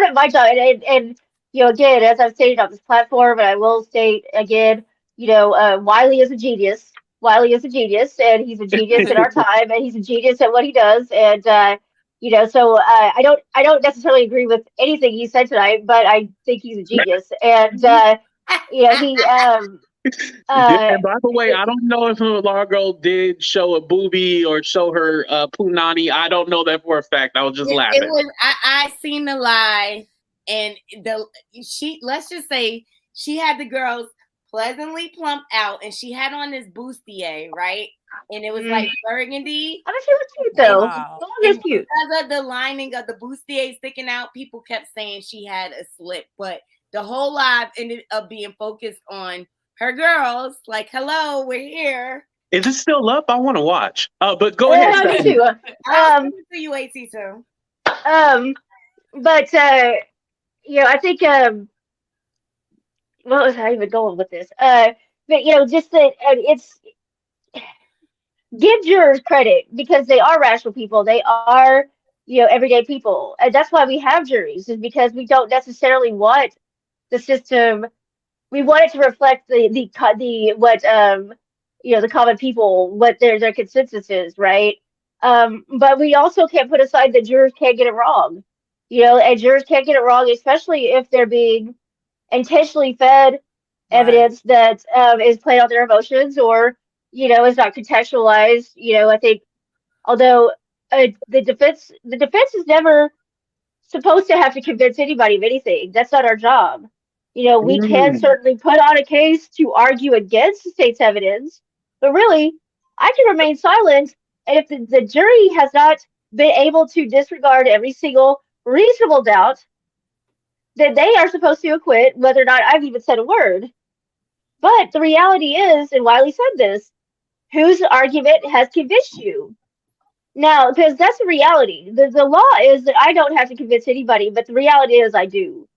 of my job and again, as I've stated on this platform, and I will state again, Wiley is a genius. Wiley is a genius, and he's a genius in our time, and he's a genius at what he does. And so I don't necessarily agree with anything he said tonight, but I think he's a genius. And he and by the way, I don't know if Largo did show a boobie or show her punani. I don't know that for a fact. I was just laughing. It was I seen the live, and let's just say she had the girls pleasantly plumped out, and she had on this bustier, right? And it was like burgundy. I mean, she was cute though. Wow. It was cute. Because of the lining of the bustier sticking out, people kept saying she had a slip, but the whole live ended up being focused on her girls. Like, hello, we're here. Is it still up? I want to watch. But go ahead. Me too. I'll send it to you, AT2. But I think what was I even going with this? But just that it's give jurors credit because they are rational people. They are everyday people, and that's why we have juries. Is because we don't necessarily want the system. We want it to reflect the common people, what their consensus is, right? But we also can't put aside that jurors can't get it wrong, and jurors can't get it wrong, especially if they're being intentionally fed evidence that is played on their emotions or is not contextualized. I think although the defense is never supposed to have to convince anybody of anything. That's not our job. We can certainly put on a case to argue against the state's evidence, but really, I can remain silent. And if the jury has not been able to disregard every single reasonable doubt, then they are supposed to acquit, whether or not I've even said a word. But the reality is, and Wiley said this, whose argument has convinced you? Now, because that's the reality. The law is that I don't have to convince anybody, but the reality is I do.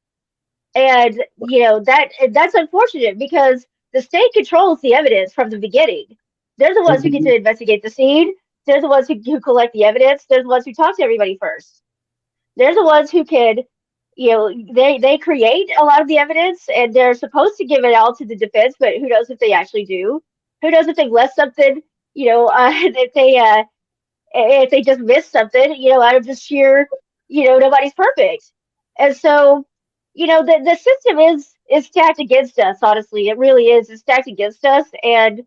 And that's unfortunate because the state controls the evidence from the beginning. They're the ones who get to investigate the scene. They're the ones who collect the evidence. They're the ones who talk to everybody first. They're the ones who can, they create a lot of the evidence, and they're supposed to give it all to the defense. But who knows if they actually do? Who knows if they left something? If they just missed something, out of just sheer, nobody's perfect. And so the system is stacked against us. Honestly, it really is. It's stacked against us, and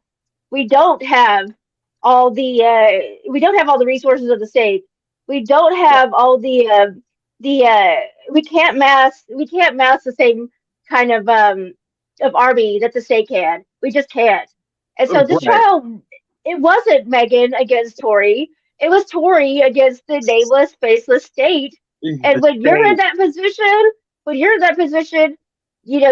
we don't have all the resources of the state. We don't have all we can't mass the same kind of army that the state can. We just can't. And so this Right. trial, it wasn't Megan against Tory. It was Tory against the nameless, faceless state. And when you're in that position, you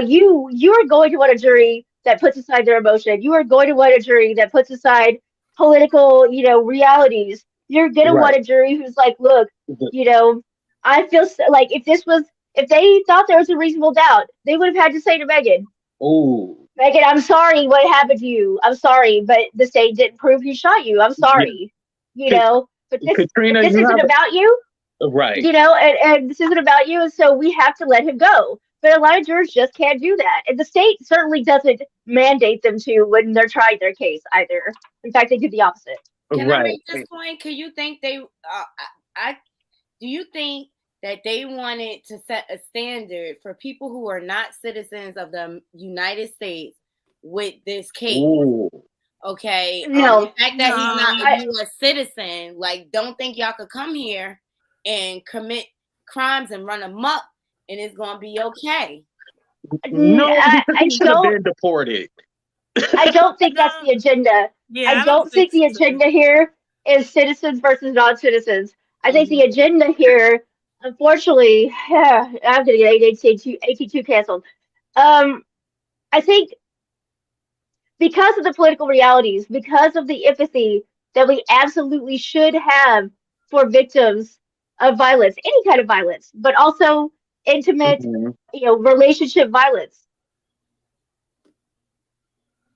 are going to want a jury that puts aside their emotion. You are going to want a jury that puts aside political, realities. You're gonna Right. want a jury who's like, look, I feel like if they thought there was a reasonable doubt, they would have had to say to Megan, Oh. Megan, I'm sorry what happened to you. I'm sorry, but the state didn't prove he shot you. I'm sorry. But Katrina, this you isn't have about you, right. and this isn't about you, and so we have to let him go. But a lot of jurors just can't do that. And the state certainly doesn't mandate them to when they're trying their case either. In fact, they do the opposite. Can I Right. make this point? Could you think do you think that they wanted to set a standard for people who are not citizens of the United States with this case? Ooh. Okay. No. The fact that he's not I- a U.S. citizen, like, don't think y'all could come here and commit crimes and run amok and it's gonna be okay. No, I because he should have been deported. I don't think that's the agenda. Yeah, I don't think the agenda here is citizens versus non-citizens. I think the agenda here, unfortunately, I'm going to get AT2 canceled. I think because of the political realities, because of the empathy that we absolutely should have for victims of violence, any kind of violence, but also intimate, relationship violence.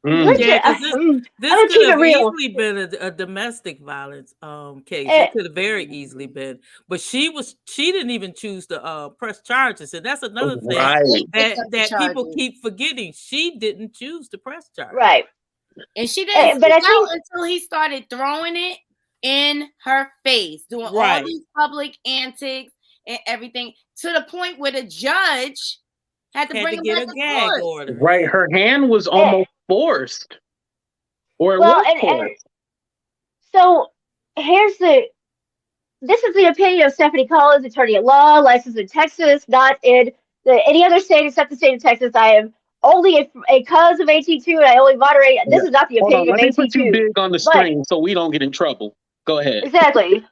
Yeah, because this could have easily been a domestic violence case. It could have very easily been, but she didn't even choose to press charges, and that's another thing that people keep forgetting. She didn't choose to press charges, right? And she didn't speak out until he started throwing it in her face, doing all these public antics and everything, to the point where the judge had to bring him get back a to gag court. order. Right, her hand was almost forced, or it well, was and forced. So this is the opinion of Stephanie Collins, attorney at law, licensed in Texas, not in any other state except the state of Texas. I am only a cuz of AT2, and I only moderate. This is not the Hold on, opinion let of me AT2. put you big on the screen so we don't get in trouble. Go ahead. Exactly.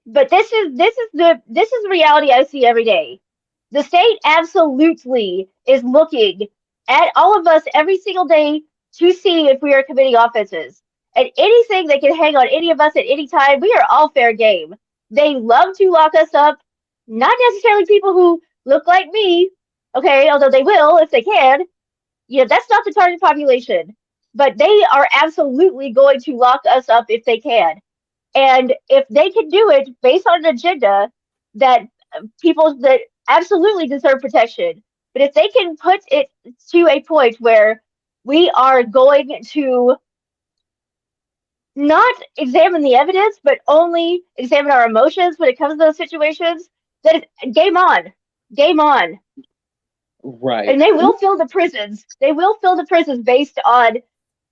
But this is the reality I see every day. The state absolutely is looking at all of us every single day to see if we are committing offenses. And anything that can hang on any of us at any time, we are all fair game. They love to lock us up, not necessarily people who look like me, okay, although they will if they can. That's not the target population. But they are absolutely going to lock us up if they can. And if they can do it based on an agenda that people that absolutely deserve protection, but if they can put it to a point where we are going to not examine the evidence, but only examine our emotions when it comes to those situations, then game on. Game on. Right. And they will fill the prisons. They will fill the prisons based on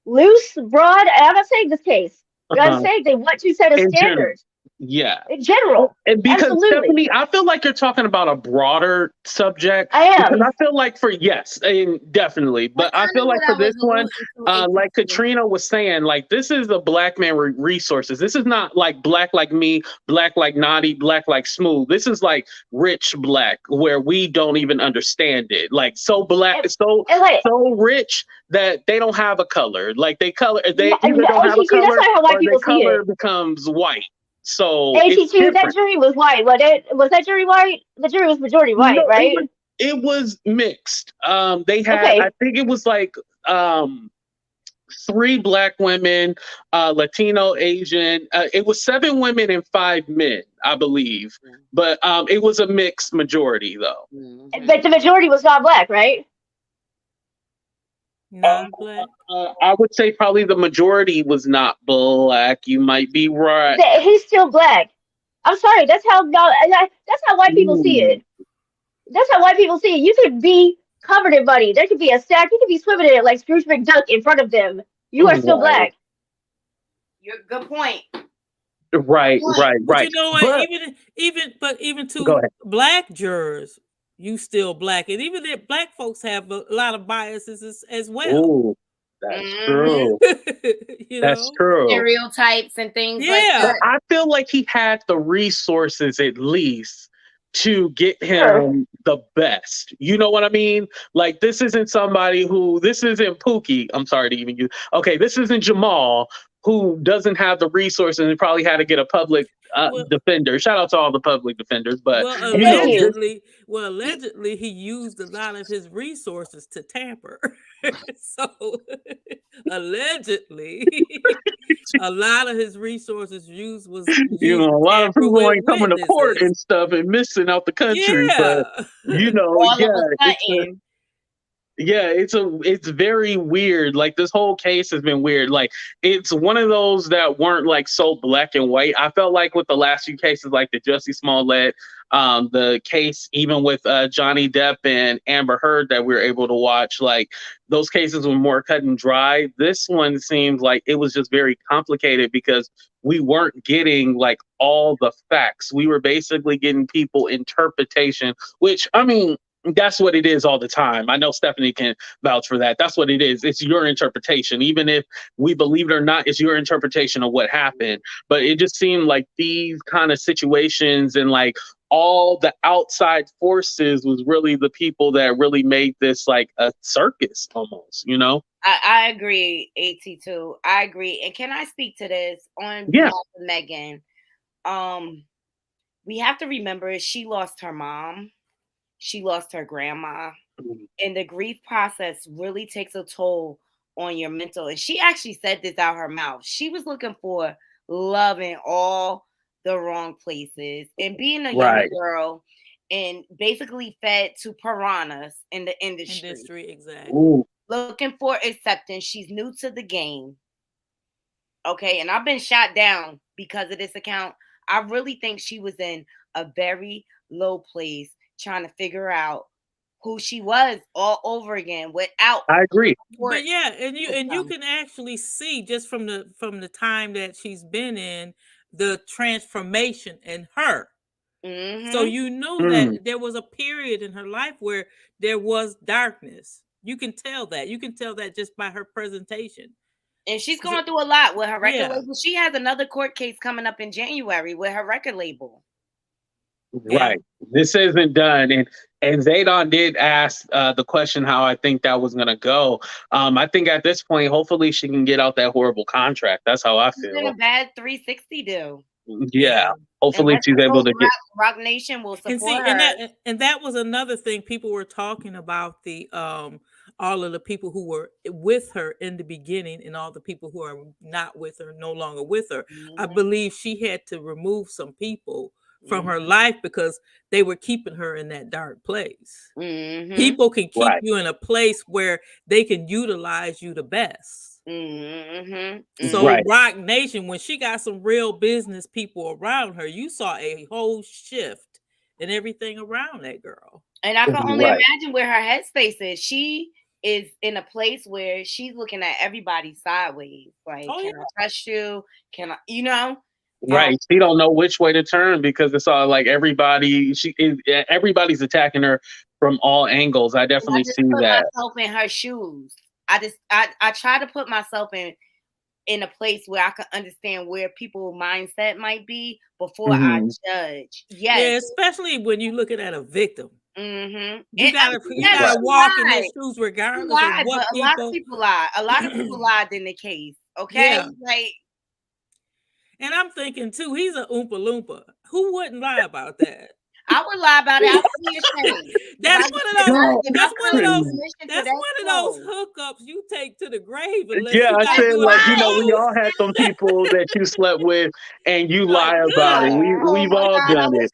loose, broad, and I'm not saying this case, but I'm saying they want to set a standard. Yeah. In general. And because absolutely. Stephanie, I feel like you're talking about a broader subject. I am. Because I feel like definitely. But I feel like for this one, like Katrina was saying, like, this is the black man resources. This is not like black like me, black like Naughty, black like Smooth. This is like rich black where we don't even understand it. Like so black, so rich that they don't have a color. Like they either don't have a color that's not how white or people their color see it. becomes white. So AT2, that jury was white. Was that jury white? The jury was majority white, right? It was mixed. They had, I think it was like 3 black women, Latino, Asian. It was 7 women and 5 men, I believe. But it was a mixed majority, though. But the majority was not black, right? Non-black. I would say probably the majority was not black. You might be right. He's still black. I'm sorry. That's how white people see it. That's how white people see it. You could be covered in money. There could be a stack. You could be swimming in it like Scrooge McDuck in front of them. You are still Right. black. You're good point. Right. But you know what? But Even go to ahead. black jurors, you still black, and even if black folks have a lot of biases as well. Ooh, that's true. You That's know, true. Stereotypes and things like yeah. But that. I feel like he had the resources at least to get Sure. him the best. You know what I mean? Like this isn't Pookie. I'm sorry to even use. Okay, this isn't Jamal who doesn't have the resources and probably had to get a public Well, defender. Shout out to all the public defenders, but well, you know, Thank you. allegedly, he used a lot of his resources to tamper. So, allegedly, a lot of his resources was you used know, a to lot of tamper people with ain't coming to court witnesses. and stuff and missing out the country, but Yeah. you know, All of yeah, a sudden, it's very weird. Like this whole case has been weird. Like it's one of those that weren't like so black and white. I felt like with the last few cases, like the Jussie Smollett, the case even with Johnny Depp and Amber Heard that we were able to watch, like those cases were more cut and dry. This one seems like it was just very complicated because we weren't getting like all the facts. We were basically getting people interpretation, which I mean, that's what it is all the time. I know Stephanie can vouch for that. That's what it is. It's your interpretation. Even if we believe it or not, it's your interpretation of what happened. But it just seemed like these kind of situations and like all the outside forces was really the people that really made this like a circus almost, you know? I agree, AT2. I agree. And can I speak to this on Yeah. behalf of Megan? We have to remember she lost her mom. She lost her grandma. And the grief process really takes a toll on your mental. And she actually said this out her mouth. She was looking for love in all the wrong places. And being a young girl and basically fed to piranhas in the industry. Exactly. Ooh. Looking for acceptance. She's new to the game. Okay. And I've been shot down because of this account. I really think she was in a very low place trying to figure out who she was all over again without. I agree. But yeah, and you can actually see just from the time that she's been in the transformation in her. Mm-hmm. So you know that there was a period in her life where there was darkness. You can tell that. You can tell that just by her presentation. And she's going through a lot with her record label. She has another court case coming up in January with her record label. Right. This isn't done. And Zaydon did ask the question how I think that was going to go. I think at this point, hopefully she can get out that horrible contract. That's how I feel. She's in a bad 360 deal. Yeah. Hopefully she's able to get. Rock Nation will support her. And that was another thing people were talking about, the all of the people who were with her in the beginning and all the people who are not with her, no longer with her. Mm-hmm. I believe she had to remove some people from her life because they were keeping her in that dark place. Mm-hmm. People can keep you in a place where they can utilize you the best. Mm-hmm. So Rock Nation, when she got some real business people around her, you saw a whole shift in everything around that girl. And I can only imagine where her headspace is. She is in a place where she's looking at everybody sideways. Like, can I trust you? Can I, you know? Right. She don't know which way to turn because it's all like everybody's attacking her from all angles. I definitely see that. Myself in her shoes. I try to put myself in a place where I can understand where people's mindset might be before I judge. Yes. Yeah, especially when you're looking at a victim. Mm-hmm. You gotta walk in their shoes regardless of what people. A lot of people lie. A lot of people lied in the case. Okay, like. And I'm thinking too, he's a Oompa Loompa. Who wouldn't lie about that? I would lie about it. I would be ashamed. That's one of those hookups you take to the grave. I said, like, you know, we all had some people that you slept with and you lie about it. We've all done it.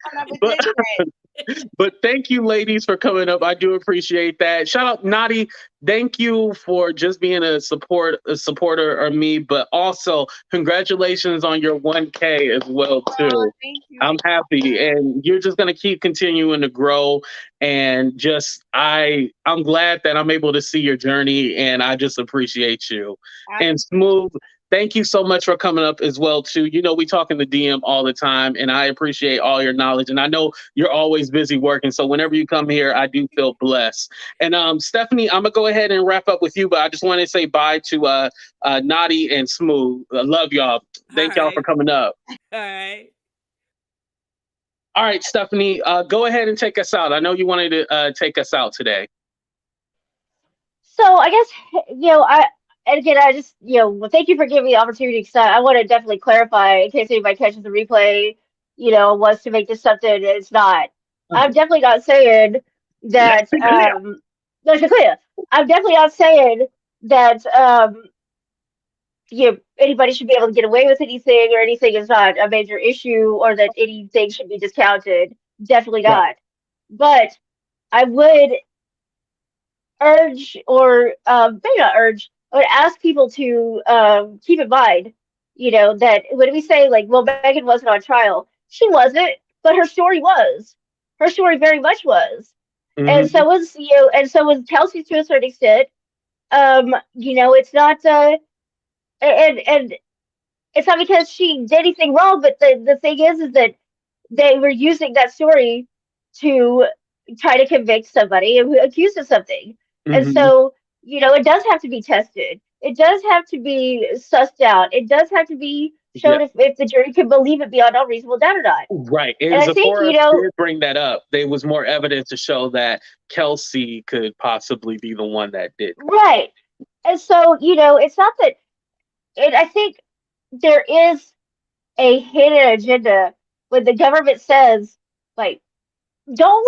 But thank you, ladies, for coming up. I do appreciate that. Shout out, Nadi. Thank you for just being a supporter of me, but also congratulations on your 1K as well too. Oh, thank you. I'm happy, and you're just gonna keep continuing to grow. And just I'm glad that I'm able to see your journey, and I just appreciate you. And Smooth, thank you so much for coming up as well too. You know, we talk in the DM all the time, and I appreciate all your knowledge. And I know you're always busy working, so whenever you come here, I do feel blessed. And Stephanie, I'm gonna go ahead and wrap up with you, but I just want to say bye to Naughty and Smooth. I love y'all. Thank y'all for coming up. All right. All right, Stephanie, go ahead and take us out. I know you wanted to take us out today. So I guess, I just, thank you for giving me the opportunity, because I want to definitely clarify in case anybody catches the replay, wants to make this something it's not. I'm definitely not saying that, let's be clear. I'm definitely not saying that, anybody should be able to get away with anything, or anything is not a major issue, or that anything should be discounted. Definitely not. But I would urge, or maybe not urge, I would ask people to keep in mind, that when we say, like, well, Megan wasn't on trial, she wasn't, but her story was. Her story very much was. Mm-hmm. And so was Kelsey to a certain extent. It's not and it's not because she did anything wrong, but the thing is that they were using that story to try to convict somebody and accused of something. Mm-hmm. And so, it does have to be tested. It does have to be sussed out. It does have to be shown if the jury can believe it beyond all reasonable doubt or not. Right. And I think, did bring that up. There was more evidence to show that Kelsey could possibly be the one that did. Right. And so, it's not that, and I think there is a hidden agenda when the government says, like, don't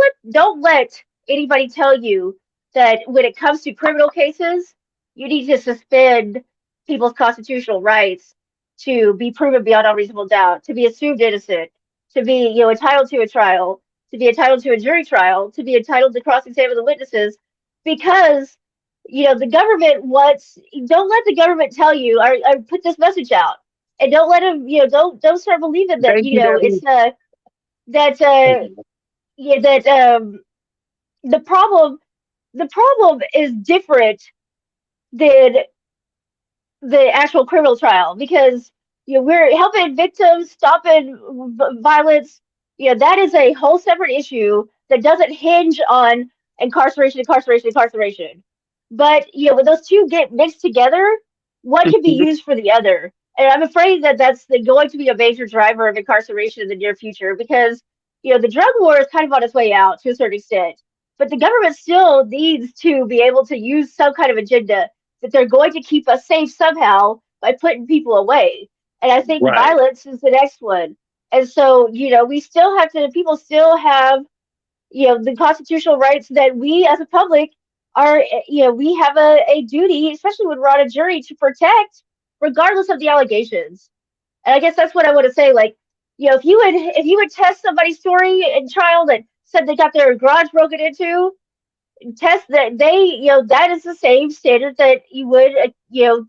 let anybody tell you that when it comes to criminal cases, you need to suspend people's constitutional rights to be proven beyond all reasonable doubt, to be assumed innocent, to be entitled to a trial, to be entitled to a jury trial, to be entitled to cross-examine the witnesses, because the government don't let the government tell you, or put this message out, and don't let them don't start believing that it's the problem is different than the actual criminal trial, because we're helping victims, stopping violence. That is a whole separate issue that doesn't hinge on incarceration. But when those two get mixed together, one can be used for the other. And I'm afraid that that's going to be a major driver of incarceration in the near future, because the drug war is kind of on its way out to a certain extent. But the government still needs to be able to use some kind of agenda that they're going to keep us safe somehow by putting people away. And I think violence is the next one. And so, we still have to, people still have, the constitutional rights that we as a public are, we have a duty, especially when we're on a jury, to protect, regardless of the allegations. And I guess that's what I want to say. Like, if you would test somebody's story in trial that said they got their garage broken into, test that that is the same standard that you would,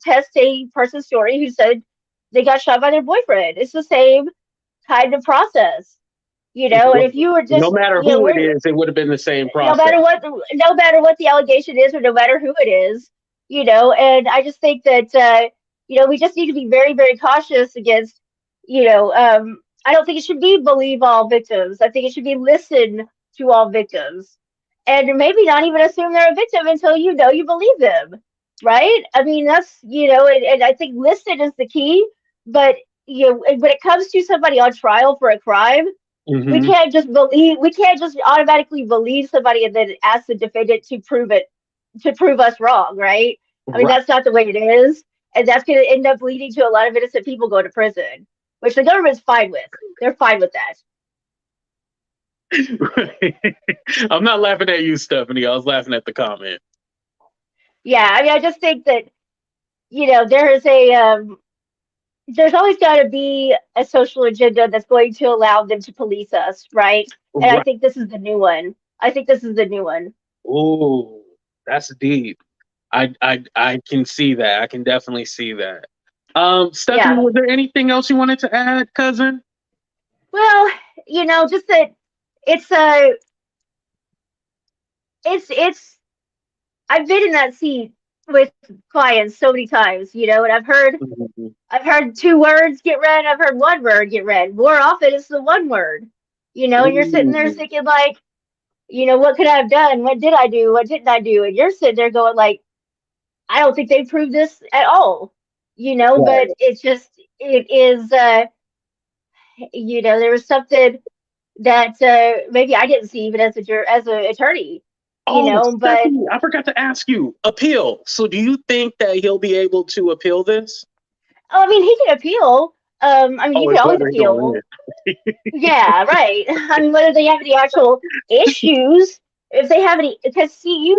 test a person's story who said they got shot by their boyfriend. It's the same kind of process, and if you were just, no matter who it is, it would have been the same process. No matter what the allegation is, or no matter who it is, and I just think that, we just need to be very, very cautious against, I don't think it should be believe all victims. I think it should be listen to all victims, and maybe not even assume they're a victim until you believe them, right? I mean, that's, and I think listen is the key. But when it comes to somebody on trial for a crime, mm-hmm. we can't just automatically believe somebody and then ask the defendant to prove us wrong, right? I mean, that's not the way it is, and that's going to end up leading to a lot of innocent people going to prison, which the government's fine with. They're fine with that. I'm not laughing at you, Stephanie. I was laughing at the comment. Yeah, I mean, I just think that, there's always got to be a social agenda that's going to allow them to police us, right? And I Right. think this is the new one. I think this is the new one. Ooh, that's deep. I can see that. I can definitely see that. Stephanie, Yeah. was there anything else you wanted to add, cousin? Well, just that it's it's I've been in that seat with clients so many times, and Mhm. I've heard two words get read, I've heard one word get read. More often it's the one word, and you're sitting there Ooh, thinking like, what could I have done? What did I do? What didn't I do? And you're sitting there going like, I don't think they proved this at all, but right. it is, there was something that maybe I didn't see even as an attorney, Oh, but Stephanie, I forgot to ask you. Appeal. So, do you think that he'll be able to appeal this? oh, I mean, he can appeal. I mean, you Oh, can it's always whether he gonna appeal. win. Yeah, right. I mean, whether they have any actual issues, if they have any, because see,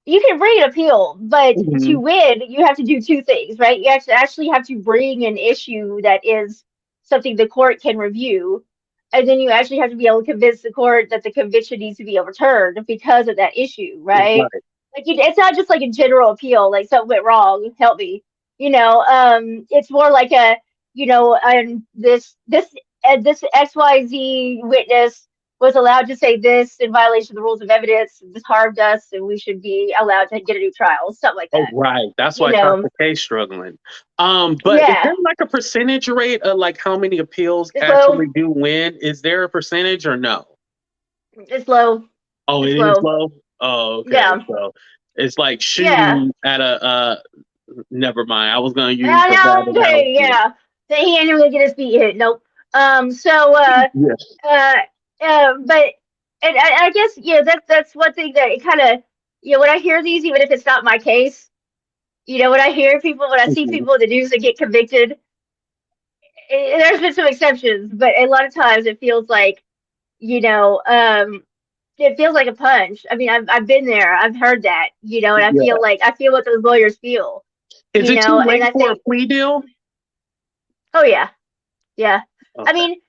you can bring an appeal, but to Mhm. win, you have to do two things, right? You actually have to bring an issue that is something the court can review, and then you actually have to be able to convince the court that the conviction needs to be overturned because of that issue, right? Right. Like it's not just like a general appeal, like something went wrong, help me. It's more like this XYZ witness was allowed to say this in violation of the rules of evidence. This harmed us, and we should be allowed to get a new trial, something like Oh, that. right. That's You why know, Tasha K's struggling. But is yeah, there like a percentage rate of like how many appeals it's low. actually do win? Is there a percentage or no? It's low. Oh, It's it is low. low. Oh, okay. Yeah, So it's like yeah. shooting at a. Never mind. I was gonna use a bad I know. Okay, analogy. yeah. That he ain't really get his feet hit. Nope. So Yes. uh but and I guess that's one thing that it kind of when I hear these, even if it's not my case, when I see Mhm. people in the news that get convicted, there's been some exceptions, but a lot of times it feels like you know it feels like a punch. I mean, I've been there, I've heard that, and Yeah. I feel what those lawyers feel, Is it too and late I for a think, plea deal? oh yeah, yeah. I Okay. mean,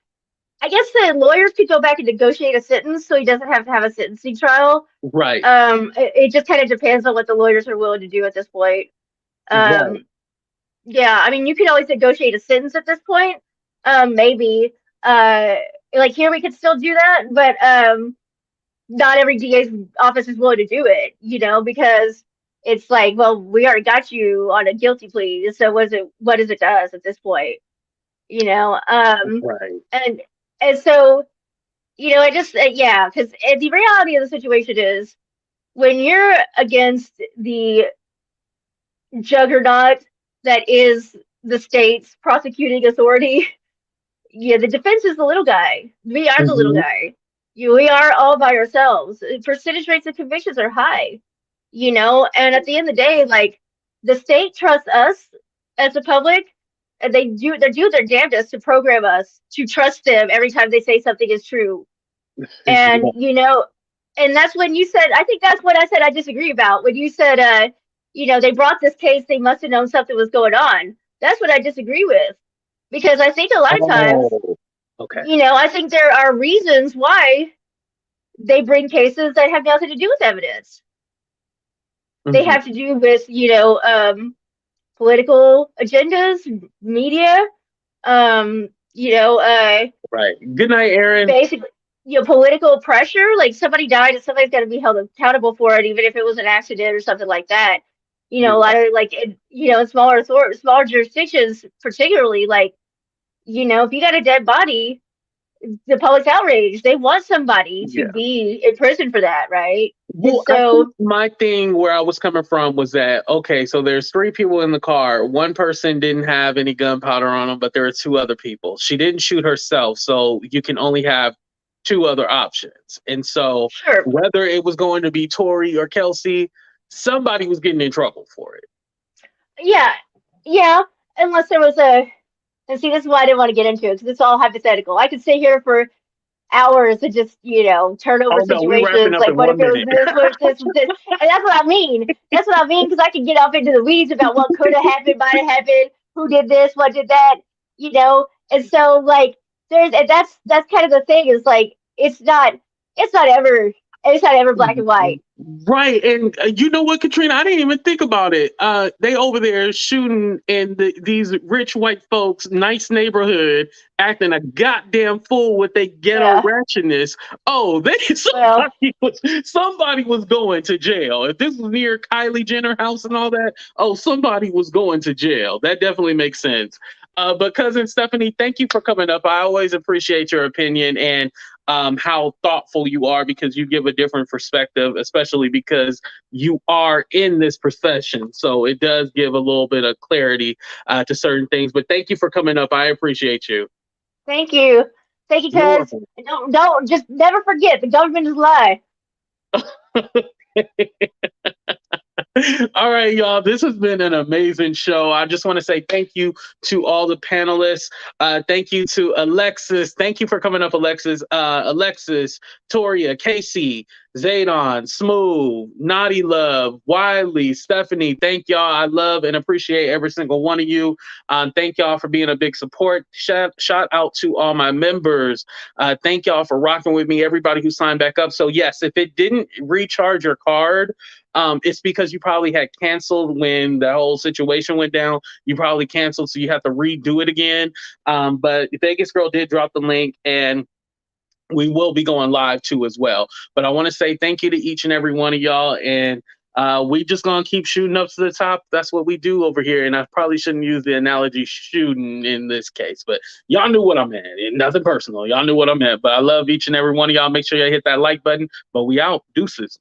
I guess the lawyers could go back and negotiate a sentence, so he doesn't have to have a sentencing trial. Right. It just kind of depends on what the lawyers are willing to do at this point. Right. Um, yeah, I mean, you can always negotiate a sentence at this point. Maybe, uh, like here we could still do that, but not every DA's office is willing to do it, because it's like, well, we already got you on a guilty plea, so what is it to us at this point, you know? Right. And and so I just yeah, because the reality of the situation is when you're against the juggernaut that is the state's prosecuting authority, yeah, the defense is the little guy. We are the little Hmm. guy. We are all by ourselves. Percentage rates of convictions are high, and at the end of the day, like the state trusts us as the public, and they do their damnedest to program us to trust them every time they say something is true. And and that's when you said, I think that's what I said I disagree about. When you said they brought this case, they must have known something was going on. That's what I disagree with. Because I think a lot of times, Oh. Okay. I think there are reasons why they bring cases that have nothing to do with evidence. They Hmm. have to do with, political agendas, media, um, you know, uh, Right. Good night, Aaron. basically, political pressure. Like somebody died and somebody's got to be held accountable for it, even if it was an accident or something like that. A Yeah. lot of like, in smaller jurisdictions, particularly, like, if you got a dead body, the public's outraged. They want somebody to Yeah. be in prison for that, right? And Well, I think so, my thing where I was coming from was that okay, so there's three people in the car. One person didn't have any gunpowder on them, but there are two other people. She didn't shoot herself, so you can only have two other options. And so sure, whether it was going to be Tory or Kelsey, somebody was getting in trouble for it. yeah, yeah. Unless there was and see, this is why I didn't want to get into it because it's all hypothetical. I could sit here for hours and just turn over Oh no, we wrapping situations up like in what if one it was minute. this, what if this was this, and that's what I mean. That's what I mean because I can get off into the weeds about what could have happened, might have happened, who did this, what did that, and so like and that's kind of the thing is like it's not ever black and white. Right. And you know what, Katrina? I didn't even think about it. They over there shooting in these rich white folks, nice neighborhood, acting a goddamn fool with their ghetto ratchetness. Oh, somebody was going to jail. If this was near Kylie Jenner house and all that, somebody was going to jail. That definitely makes sense. But cousin Stephanie, thank you for coming up. I always appreciate your opinion and how thoughtful you are, because you give a different perspective, especially because you are in this profession. So it does give a little bit of clarity to certain things. But thank you for coming up. I appreciate you. Thank you. Thank you, cuz. Don't just never forget, the government is lying. All right, y'all. This has been an amazing show. I just want to say thank you to all the panelists. Thank you to Alexis. Thank you for coming up, Alexis. Alexis, Toria, Casey, Zaydon, Smooth, Naughty Love, Wiley, Stephanie. Thank y'all. I love and appreciate every single one of you. Thank y'all for being a big support. Shout out to all my members. Thank y'all for rocking with me. Everybody who signed back up. So yes, if it didn't recharge your card, it's because you probably had canceled when the whole situation went down. You probably canceled, so you have to redo it again. But Vegas Girl did drop the link, and we will be going live too as well. But I want to say thank you to each and every one of y'all, and we just gonna keep shooting up to the top. That's what we do over here, and I probably shouldn't use the analogy shooting in this case, but y'all knew what I meant. Nothing personal. Y'all knew what I meant. But I love each and every one of y'all. Make sure y'all hit that like button. But we out. Deuces.